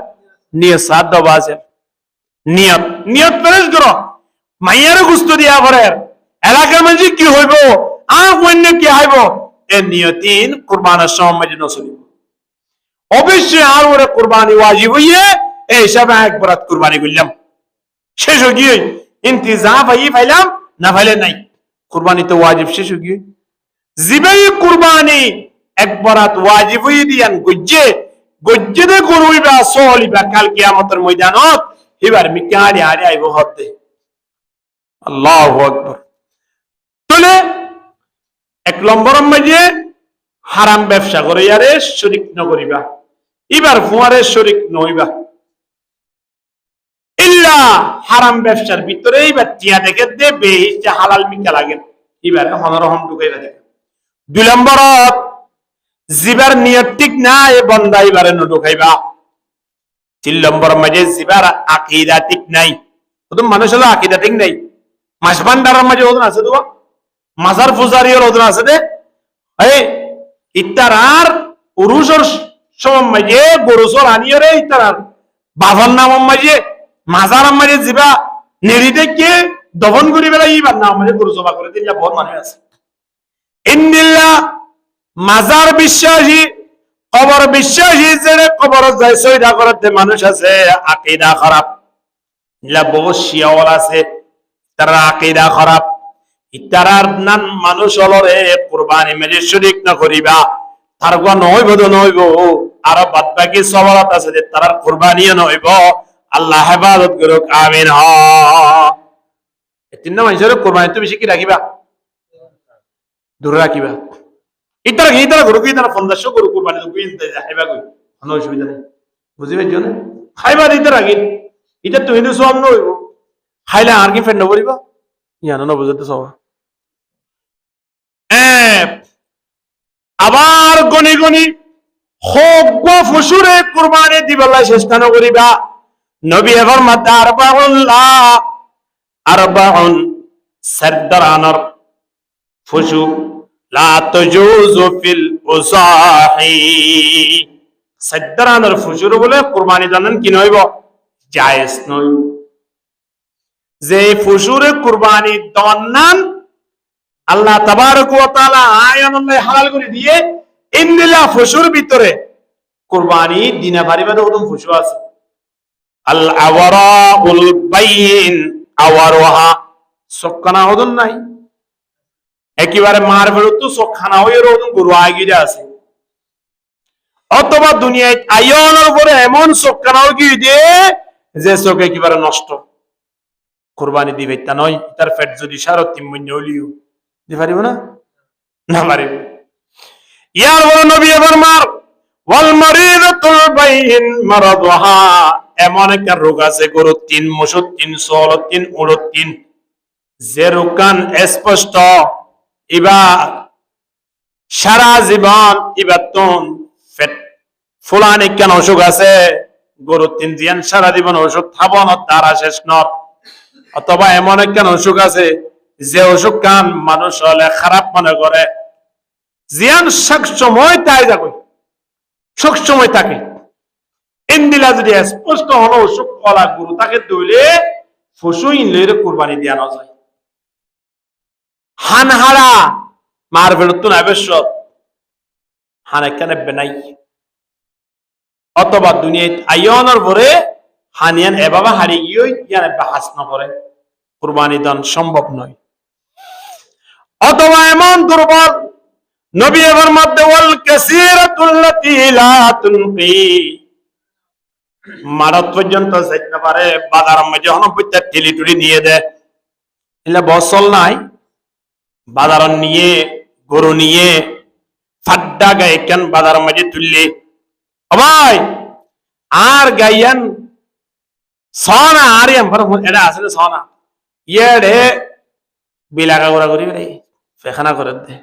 নিয়ত সাদ বাজে নিয়ত ফেরেশ করো মাইয়ার গোশত দিয়া করে এলাকার মানুষ কি হইব আর অন্য কি হইব এ নিয়তিন কুরবানের সময় নসলিব অবশ্যই আর ওরে কুরবানি ওয়াজিব হইয়ে এই হিসাবে 1 বরাত কুরবানি করলাম শেষ হয়ে গিয়ে ইন্তজাম পাইলাম না পাইলে নাই কুরবানি তো ওয়াজিব শেষ হয়ে গিয়ে জিবাই কুরবানি 1 বরাত ওয়াজিব হইয়ে দিয়ান গজ্জে দে করুইবা সলিবা কাল কিয়ামতের ময়দানত এবার মিকারি আরে আইব হতে আল্লাহু আকবার। তাহলে 1 নম্বর মাঝে হারাম ব্যবসা করে ইয়ারে শরীক নকরিবা এবার ফুয়ারে শরীক নইবা ইল্লা হারাম ব্যবসার ভিতরে এবার টিয়া দেখে দে বেহিসে হালাল মিকা লাগে এবার হনরহম ঢুকাইবা দেখে। 2 নম্বরত জিবার নিয়ত ঠিক না এ বন্দা এবারে ন ঢুকাইবা। 3 নম্বর মাঝে জিবার আকীদা ঠিক নাই ওদম মানুষ হলো আকীদা ঠিক নাই মাসবান্ডারের মাঝে ওদন আছে তো মাজার পূজারির ওদন আছে দে এই ইত্তারার পুরুষের সময় মাঝে গরুসর আনিয়রে ইত্তারার বাবার নাম মাঝে মাজার মাঝে জিবা নেড়ি দেখে দহন করি বেলা ইবার নাম মাঝে গরু সভা করে দিল্লা বহুত মানুষ আছে ইন্দিল্লা মাজার বিশ্বাসী কবর বিশ্বাসী যে কবর যায় সইদা করতে মানুষ আছে আকীদা খারাপ ইলা বহুত শিয়াওয়াল আছে তারা আকীদা খারাপ ইতারার নান মানুষ হলরে কুরবানি মেজে শরীক না করিবা তার গো নইব তো নইব আর বাদ বাকি সবরাত আছে যে তারার কুরবানিও নইব আল্লাহ হেফাজত করুক আমিন হ তিন মানুষের কুরবানি তো বেশি কি রাখিবা দূরে রাখিবা ইতারা গরু কি তারা 1500 গরু কুরবানি তো কিনতে যাইবা কই কোনো অসুবিধা নেই বুঝিবে জন্য খাইবা দিতে রাখি এটা তুমি তো সব নইব খাইলে আর কি ফেন্ড করিবা জানো না বুঝতে সব আবার গনি গনি হগ্গ ফুসুরে কুরবানি দিবেলা চেষ্টা করিবা নবী এবার মাত্র আরবাউন সারদারানর ফুসু লা তাজুজু ফিল উসাহি সারদারানর ফুসুর বলে কুরবানি জানেন কি নইব জায়েজ নই যে ফুসুরে কুরবানি দন্নান আল্লাহ তাবারক ওয়া তাআলা আয়ানুল্লাহ হালাল করে দিয়ে ইন্দিলা ফুসুর ভিতরে কুরবানি দিনা পারিবাদে ওদম ফুসু আছে আল আওয়ারাউল বাইন আওয়ারহা সক্কানা ওদন নাই একেবারে মার বেরোতো সখানা হয়ে ওদম গরু আগিরা আছে অথবা দুনিয়ায় আয়নের উপরে এমন সক্কানাও গিয়ে দিয়ে যে চোখ একেবারে নষ্ট কুরবানি দিবে তা নয় তার পেট যদি 3.5 হলিও দিতে পারিব না না পারিব ইয়ার বড় নবী ফরমার ওয়াল মারিদাতুল বাইন মারাদহা এমন একটা রোগ আছে গরু 3 মুসুদ 3 সোল 3 উড়ো 3 যে রোগান স্পষ্ট ইবা সারা জীবন ইবাতন পেট ফুলানি কেন অসুখ আছে গরু 3 দিন সারা জীবন অসুখ থাবন তারা শেষ নর অথবা এমন একখান অসুখ আছে যে অসুখ কান মানুষ হলে খারাপ মনে করে জিয়ান সবসময় তাই যাবে সবসময় থাকে ইন্দিলা যদি স্পষ্ট হলো অসুখ কলা গুরু তাকে দইলে ফসু ইনলের কুরবানি দিয়া না যায় হানহারা মার ফেরত না আবশ্যক হান একখানে বেনাই অথবা দুনিয়ায় আয়নের ভরে হানিয়ান এভাবে হারিয়ে গিয়ে ইয়ান বাহাস না করে কুরবানি দান সম্ভব নয় অথবা এমন দুর্বল নবী এর মধ্যে ওয়াল কাসীরাতুল্লাতী লা তুনকি মারাত পর্যন্ত যাইতে পারে বাজারের মধ্যে যখন পয়টা ঠেলি টুলি নিয়ে দেয় এলা বসল নাই বাজার নিয়ে গরু নিয়ে ফাড্ডা গায়ে কেন বাজারের মধ্যে তুললে ভাই আর গাইয়ান সোনা আরিয়াম এটা আসলে সোনা ইয়ে বিলাকা গোড়া করি ভাই পেখানা করে দে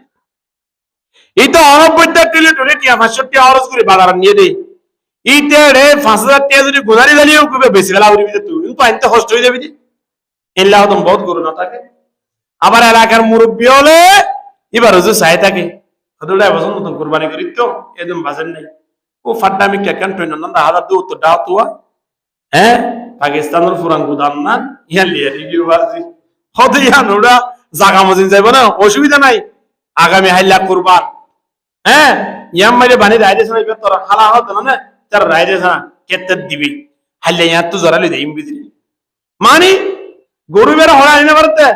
এই তো 90 টিলে টুলে টিয়া 65 খরচ করে বাজার নিয়ে দেই ইতে রে 5000 টাকা যদি গোদারি দালিও কবে বেশি গেলা উড়ি দিতে তুই কিন্তু আইতে কষ্ট হয়ে যাবে এল্লাহ তো বহুত গরু না থাকে আবার এলাকার মুরব্বি হলে এবার হুজুর চাই থাকে কতটা বছর নতুন কুরবানি করি তো একদম বাজার নাই ও ফাড্ডা আমি কেন টইন না হাজার দু তো দাও তো হ্যাঁ পাকিস্তানের ফুরান গুদাম না ইয়া লিয়া রিভিউ বাজি হতে ইয়া নোড়া জাগা মজিন যাইব না অসুবিধা নাই আগামী হাইলা কুরবান হ্যাঁ ইয়াম মাইরে বানি রাইদেছ না ইবে তোর হালা হতো না তার রাইদেছ না কেতে দিবি হাইলা ইয়া তো জরালি দেইম বিদি মানি গরু বেরা হড়া আইনা পারতে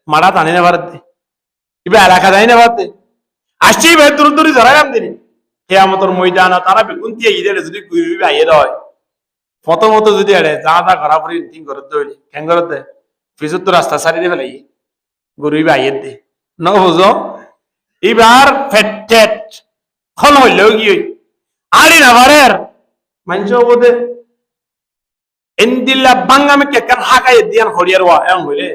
মাড়া টানি না পারতে ইবে এলাকা যাই না পারতে আসছি ভাই দূর দূরি জরাইলাম দিনি কিয়ামতের ময়দান তারা বিকুন্তি ইদের যদি গুইবি আইয়ে দয় প্রথমত যদি আরে যা যা করা পরি ঠিক করে দইলি কেন করে দে ফিজুত তো রাস্তা সারি দেবে লাগি গরুই আইয়ে দে ন বুঝো এবার ফেটেট ফল হইল কি আড়ি না বারের মানছ বোধে ইন্দিল্লা বাঙ্গামে কে কান হাকাই দিয়ান হরিয়ার ওয়া এম হইলে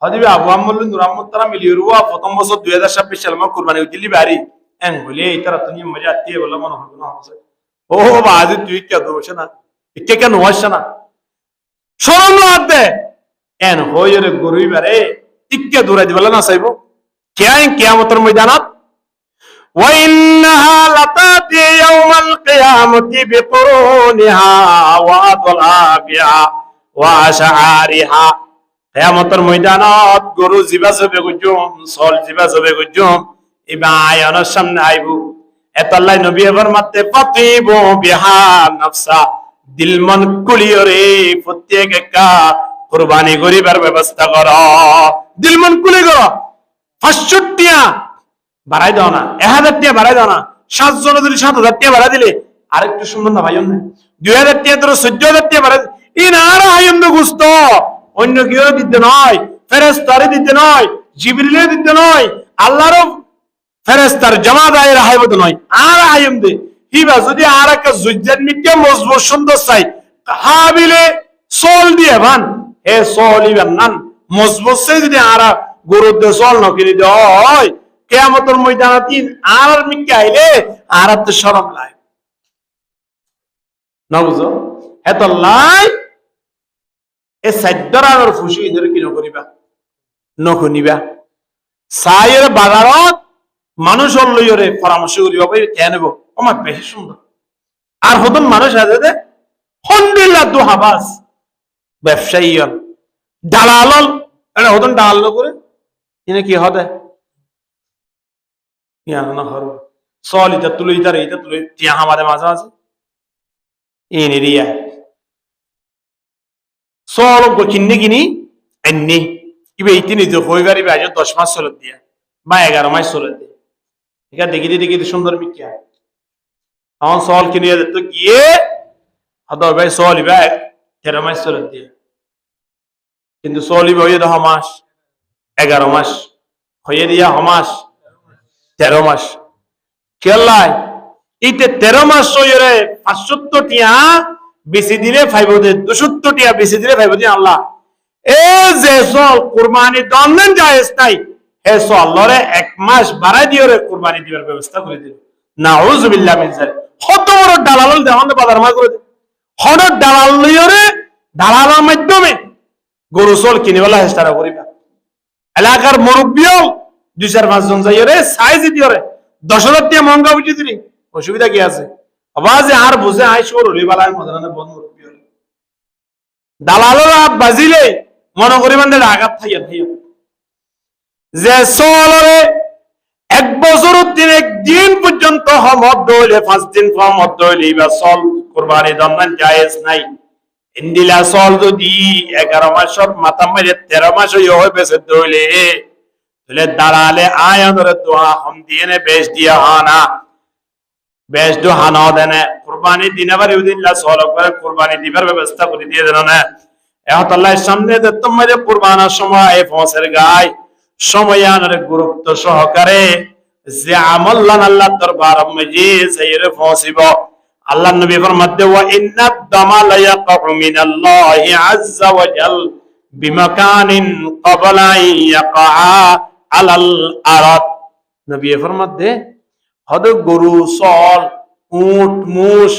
হদিবে আবু আমল নূর আহমদ তারা মিলিয়ে রুয়া প্রথম বছর 2026 সালে মা কুরবানি দিলি বাড়ি এম হইলে ইতারা তুমি মজা আত্মীয় বলে মনে হবে না ও বাজি তুই কে দোষ না কে কেন হইছে না শরম লাগবে এন হইরে গরুই বারে টিকে দূরাই দিবলা না চাইবো কিয়ামতের ময়দানত ওয়া ইন্নাহা লাতাতি ইয়াউমাল কিয়ামতি বিকুরুনিহা ওয়া আদলাবিহা ওয়া আশআরিহা কিয়ামতের ময়দানত গরু জিবা জবে গুজুম সল জিবা জবে গুজুম ইবা আয়ানোর সামনে আইবু এতাল্লাই নবী এবার মাতে ফাতিবু বিহা নাফসা দিল মন কুলিয়রে প্রত্যেক একা কুরবানি করিবার ব্যবস্থা কর দিলমন কুলে করো 500 টিয়া বাড়াই দাও না, 1000 টিয়া বাড়াই দাও না, 7 জন যদি 7000 টিয়া বাড়াই দিলে আরেকটু সুন্দর না ভাই? 2000 টিয়া ধরো 14000 টিয়া বাড়াই ইন আর হাইম গুস্ত অন্য কেউ দিতে নয়, ফেরেশতারে দিতে নয়, জিবরিলে দিতে নয়, আল্লাহরও ফেরেশতার জামা দায়ের হাইবত নয়, আর হাইম দে হিবা যদি আর একটা জুজ্জান মিটকে মজবুত সুন্দর চাই হাবিলে সোল দিয়ে বান হে সোলিবান নান মজবুত সে যদি আর গরুর দে সোল নকিনি দে হয় কিয়ামতের ময়দানে আর মিটকে আইলে আর তো শরম লাই না বুঝো এত লাই এ সাইদরার ফুসি ধরে কি নকরিবা নখনিবা সাইয়ের বাজারত মানুষের লইরে পরামর্শ করিবা ভাই কেন নেব আমার বেশি সুন্দর আর হতন মানুষ আছে যে হন্ডিল্লা দুহাবাস ব্যবসায়ী দালাল এটা হতন দালাল করে এনে কি হবে ইয়ান না হরো সল এটা তুলে এটা তুলে টিয়া আমাদের মাঝে আছে এই এরিয়া সল গো কিন্নি কিনি এন্নি ইবে ইতিনি যে হই গাড়ি বাজে 10 মাস চলে দিয়া বা 11 মাস চলে দিয়া এটা দেখি সুন্দর মিকিয়া আমার সল কিনে তো গিয়ে হাদর ভাই সল ইবা 13 মাস চলে দিয়া কিন্তু সল ইবা হয়ে 10 মাস 11 মাস হয়ে দিয়া মাস 13 মাস কেলাই ইতে 13 মাস হইরে 75 টিয়া বেশি দিলে ফাইব দে 270 টিয়া বেশি দিলে ফাইব দি আল্লাহ এ যে সল কুরবানি দন্দেন জায়েজ নাই হে সল লরে 1 মাস বাড়াই দিও রে কুরবানি দিবার ব্যবস্থা করে দিল নাউযুবিল্লাহ মিন যালিক কত বড় দালাল দেওয়ান বাজার মা করে দে হড় দালাল লইরে দালালের মাধ্যমে গরু সল কিনিবেলা হেস্তারা করিবা এলাকার মুরব্বিও 2-4-5 জন যাইরে সাইজ দিও রে 10,000 টিয়া মহঙ্গা বুঝি দিলি অসুবিধা কি আছে আওয়াজে আর বুঝে আই শুর হলিবালার মদরানে বন্ধ মুরব্বি হল দালালরা বাজিলে মনে করিবেন দে আঘাত থাইয়া যে সলরে 1 বছর 3 দিন পর্যন্ত হমত দইলে 5 দিন হমত দইলে বা সল কুরবানি দন্দান জায়েজ নাই ইন্দিলা সল যদি 11 মাসের মাথা মেরে 13 মাস হই বেঁচে দইলে তাহলে দালালে আয়ানরে দোয়া হম দিয়ে নে বেশ দিয়া হানা বেশ দো হানা দেনে কুরবানি দিনাবার ইউদিল্লাহ সল করে কুরবানি দিবার ব্যবস্থা করে দিয়ে দেন না এত আল্লাহর সামনে যে তোমার কুরবানার সময় এই ফসের গায় সময়ানের গুরুত্ব সহকারে যে আমল্লান আল্লাহ দরবার মজি সাইরে ফসিব আল্লাহ নবী ফরমাতে ওয়া ইন্নাদ দামা লা ইয়াকউ মিনাল্লাহি আযজা ওয়া জাল বিমাকানিন ক্বাবলা ইয়াকা আলাল আরাদ নবী ফরমাতে হদ গরু সল উট মুশ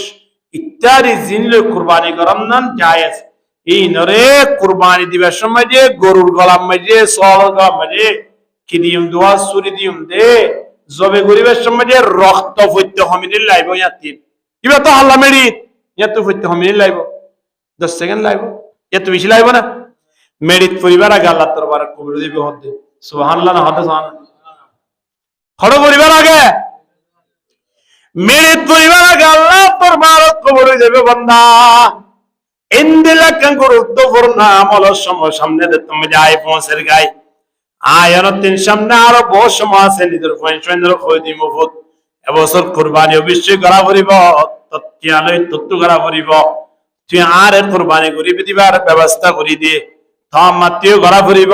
ইত্যাদি জিনিস কুরবানি করার নাম জায়েজ এই নরে কুরবানি দিবার সময় যে গরুর গলার মাঝে সল গলার মাঝে কি দিম দোয়া সুরি দিম দে জবে গরিবের সময় যে রক্ত ফইতে হমিনিল লাইব ইয়াতি কিবা তো আল্লাহ মেরি ইয়াতো ফইতে হমিনিল লাইব 10 সেকেন্ড লাইব ইয়াতো বেশি লাইব না মেরিত পরিবার আগে আল্লাহ দরবারে কবুল দিবে হতে সুবহানাল্লাহ না হতে সুবহানাল্লাহ খড় পরিবার আগে মেরিত পরিবার আগে আল্লাহ দরবারে কবুল দিবে বান্দা ইন্দিলা কান গুরুত্বপূর্ণ আমল সময় সামনে দে তুমি যাই পৌঁছের গায় আয়ারতিন সামনে আরো বহু সময় আছে নিজের পয়সা খোঁজ দি মুফত এবছর কুরবানি অবশ্যই করা পড়িব তৎকিয়ালয় তত্ত্ব করা পড়িব তুই আর কুরবানি করিবি দিবার ব্যবস্থা করি দে থাম মাতিও করা পড়িব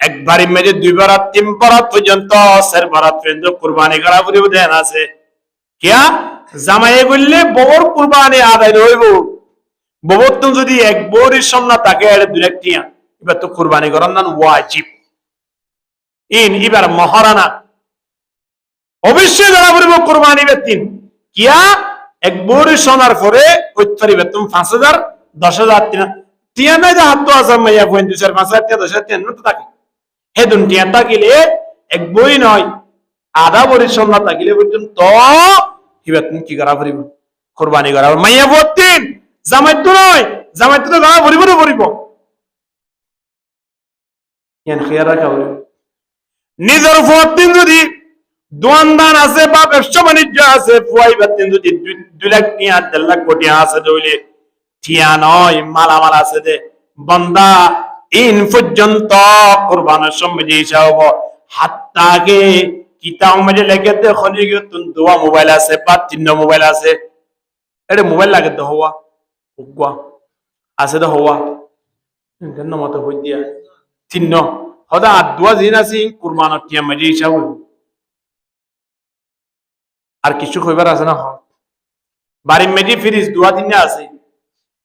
একবারই মেজে 2 বার 3 বার পর্যন্ত সের বারাত পর্যন্ত কুরবানি করা পড়িব দেন আছে কিয়া জামাই বললে বড় কুরবানি আদায় হইব ববতন যদি এক বড়ির সামনে তাকে এর দুইটিয়া এবার তো কুরবানি করার নাম ওয়াজিব ইন এবার মহারানা অবশ্যই জানা পড়িব কুরবানি বেতিন কিয়া এক বড়ির সোনার পরে কইতরি বেতন 5000 10000 টিয়া নাই যা হাত আসাম মাইয়া পয়েন 2-4-5 টিয়া 10 টিয়া নত থাকে হে দুন টিয়া তাকিলে এক বই নয় আধা বড়ির সোনা তাকিলে পর্যন্ত হিবাতন কি করা পড়িব কুরবানি করা মাইয়া বতিন জামাই তো নয় জামাই তো গাওয়া ভরিব না ভরিব ইয়ান খেয়াল রাখা হলো নিজের ফতিন যদি দোয়ানদান আছে বা ব্যবসা বাণিজ্য আছে ফুয়াই বাতিন যদি 2 লাখ টিয়া 1.5 লাখ কোটি আছে দইলে টিয়া নয় মালামাল আছে দে বান্দা ইন পর্যন্ত কুরবানের সময় যে হিসাব হাত্তাকে কিতাব মাঝে লেগে দেখো দোয়া মোবাইল আছে বা চিহ্ন মোবাইল আছে এটা মোবাইল লাগে তো হওয়া উগুয়া আছে তো হওয়া কেন মতো হই দিয়া চিহ্ন হদা আদুয়া জিন আছে কুরবানের টিয়া মাঝে হিসাব আর কিছু কইবার আছে না বাড়ির মেজি ফ্রিজ দুয়া দিনে আছে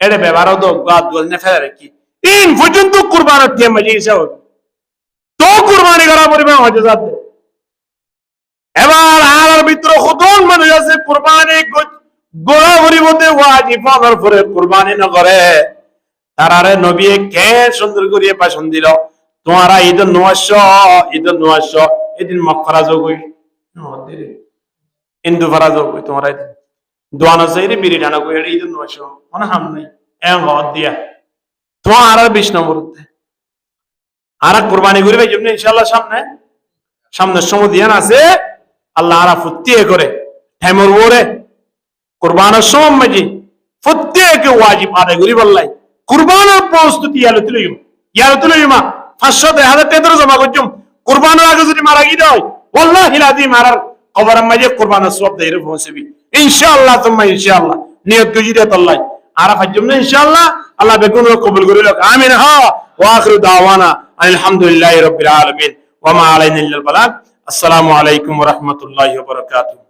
এটা ব্যবহারও তো দুয়া দিনে ফেলে রাখি ইন পর্যন্ত কুরবানের টিয়া মাঝে হিসাব তো কুরবানি করা পরিমাণ হয়ে যাচ্ছে এবার আর ভিতরে কতজন মানুষ আছে কুরবানি গোড়া ভরিবতে ওয়াজিব হওয়ার পরে কুরবানি না করে তারারে নবী কে সুন্দর করিয়ে পাশন দিল তোমারা ঈদ নওয়াজ এদিন মক্করা যোগ হই হিন্দু ফারা যোগ হই তোমরা দোয়ানো চাইরে বিড়ি টানা কই ঈদ নওয়াজ মনে হাম নাই এম হদ দিয়া তোমার আর 20 নম্বর আর কুরবানি করিবে যেমনি ইনশাআল্লাহ সামনে সময় দিয়ান আছে আল্লাহ আরা ফুটিয়ে করে হেমর ওরে কুরবানের সময় মাঝে প্রত্যেকে ওয়াজিব আদায় করি বললাই কুরবানের প্রস্তুতি ইয়ালো তুলিমা 500,000 টাকা জমা করছুম কুরবানের আগে যদি মারা গিয়ে হয় ওয়াল্লাহি লাযিম মারার কবরের মাঝে কুরবানের সওয়াব দেইরে পৌঁছবি ইনশাআল্লাহ তুম্মা ইনশাআল্লাহ নিয়ত গুজিরে আল্লাহ আরা ফাজুম না ইনশাআল্লাহ আল্লাহ বেকুন কবুল করে লক আমিন ওয়া আখিরু দাওয়ানা আলহামদুলিল্লাহি রাব্বিল আলামিন ওয়া মা আলাইনা ইল্লাল বালাগ আসসালামু আলাইকুম ওয়া রাহমাতুল্লাহি ওয়া বারাকাতুহু।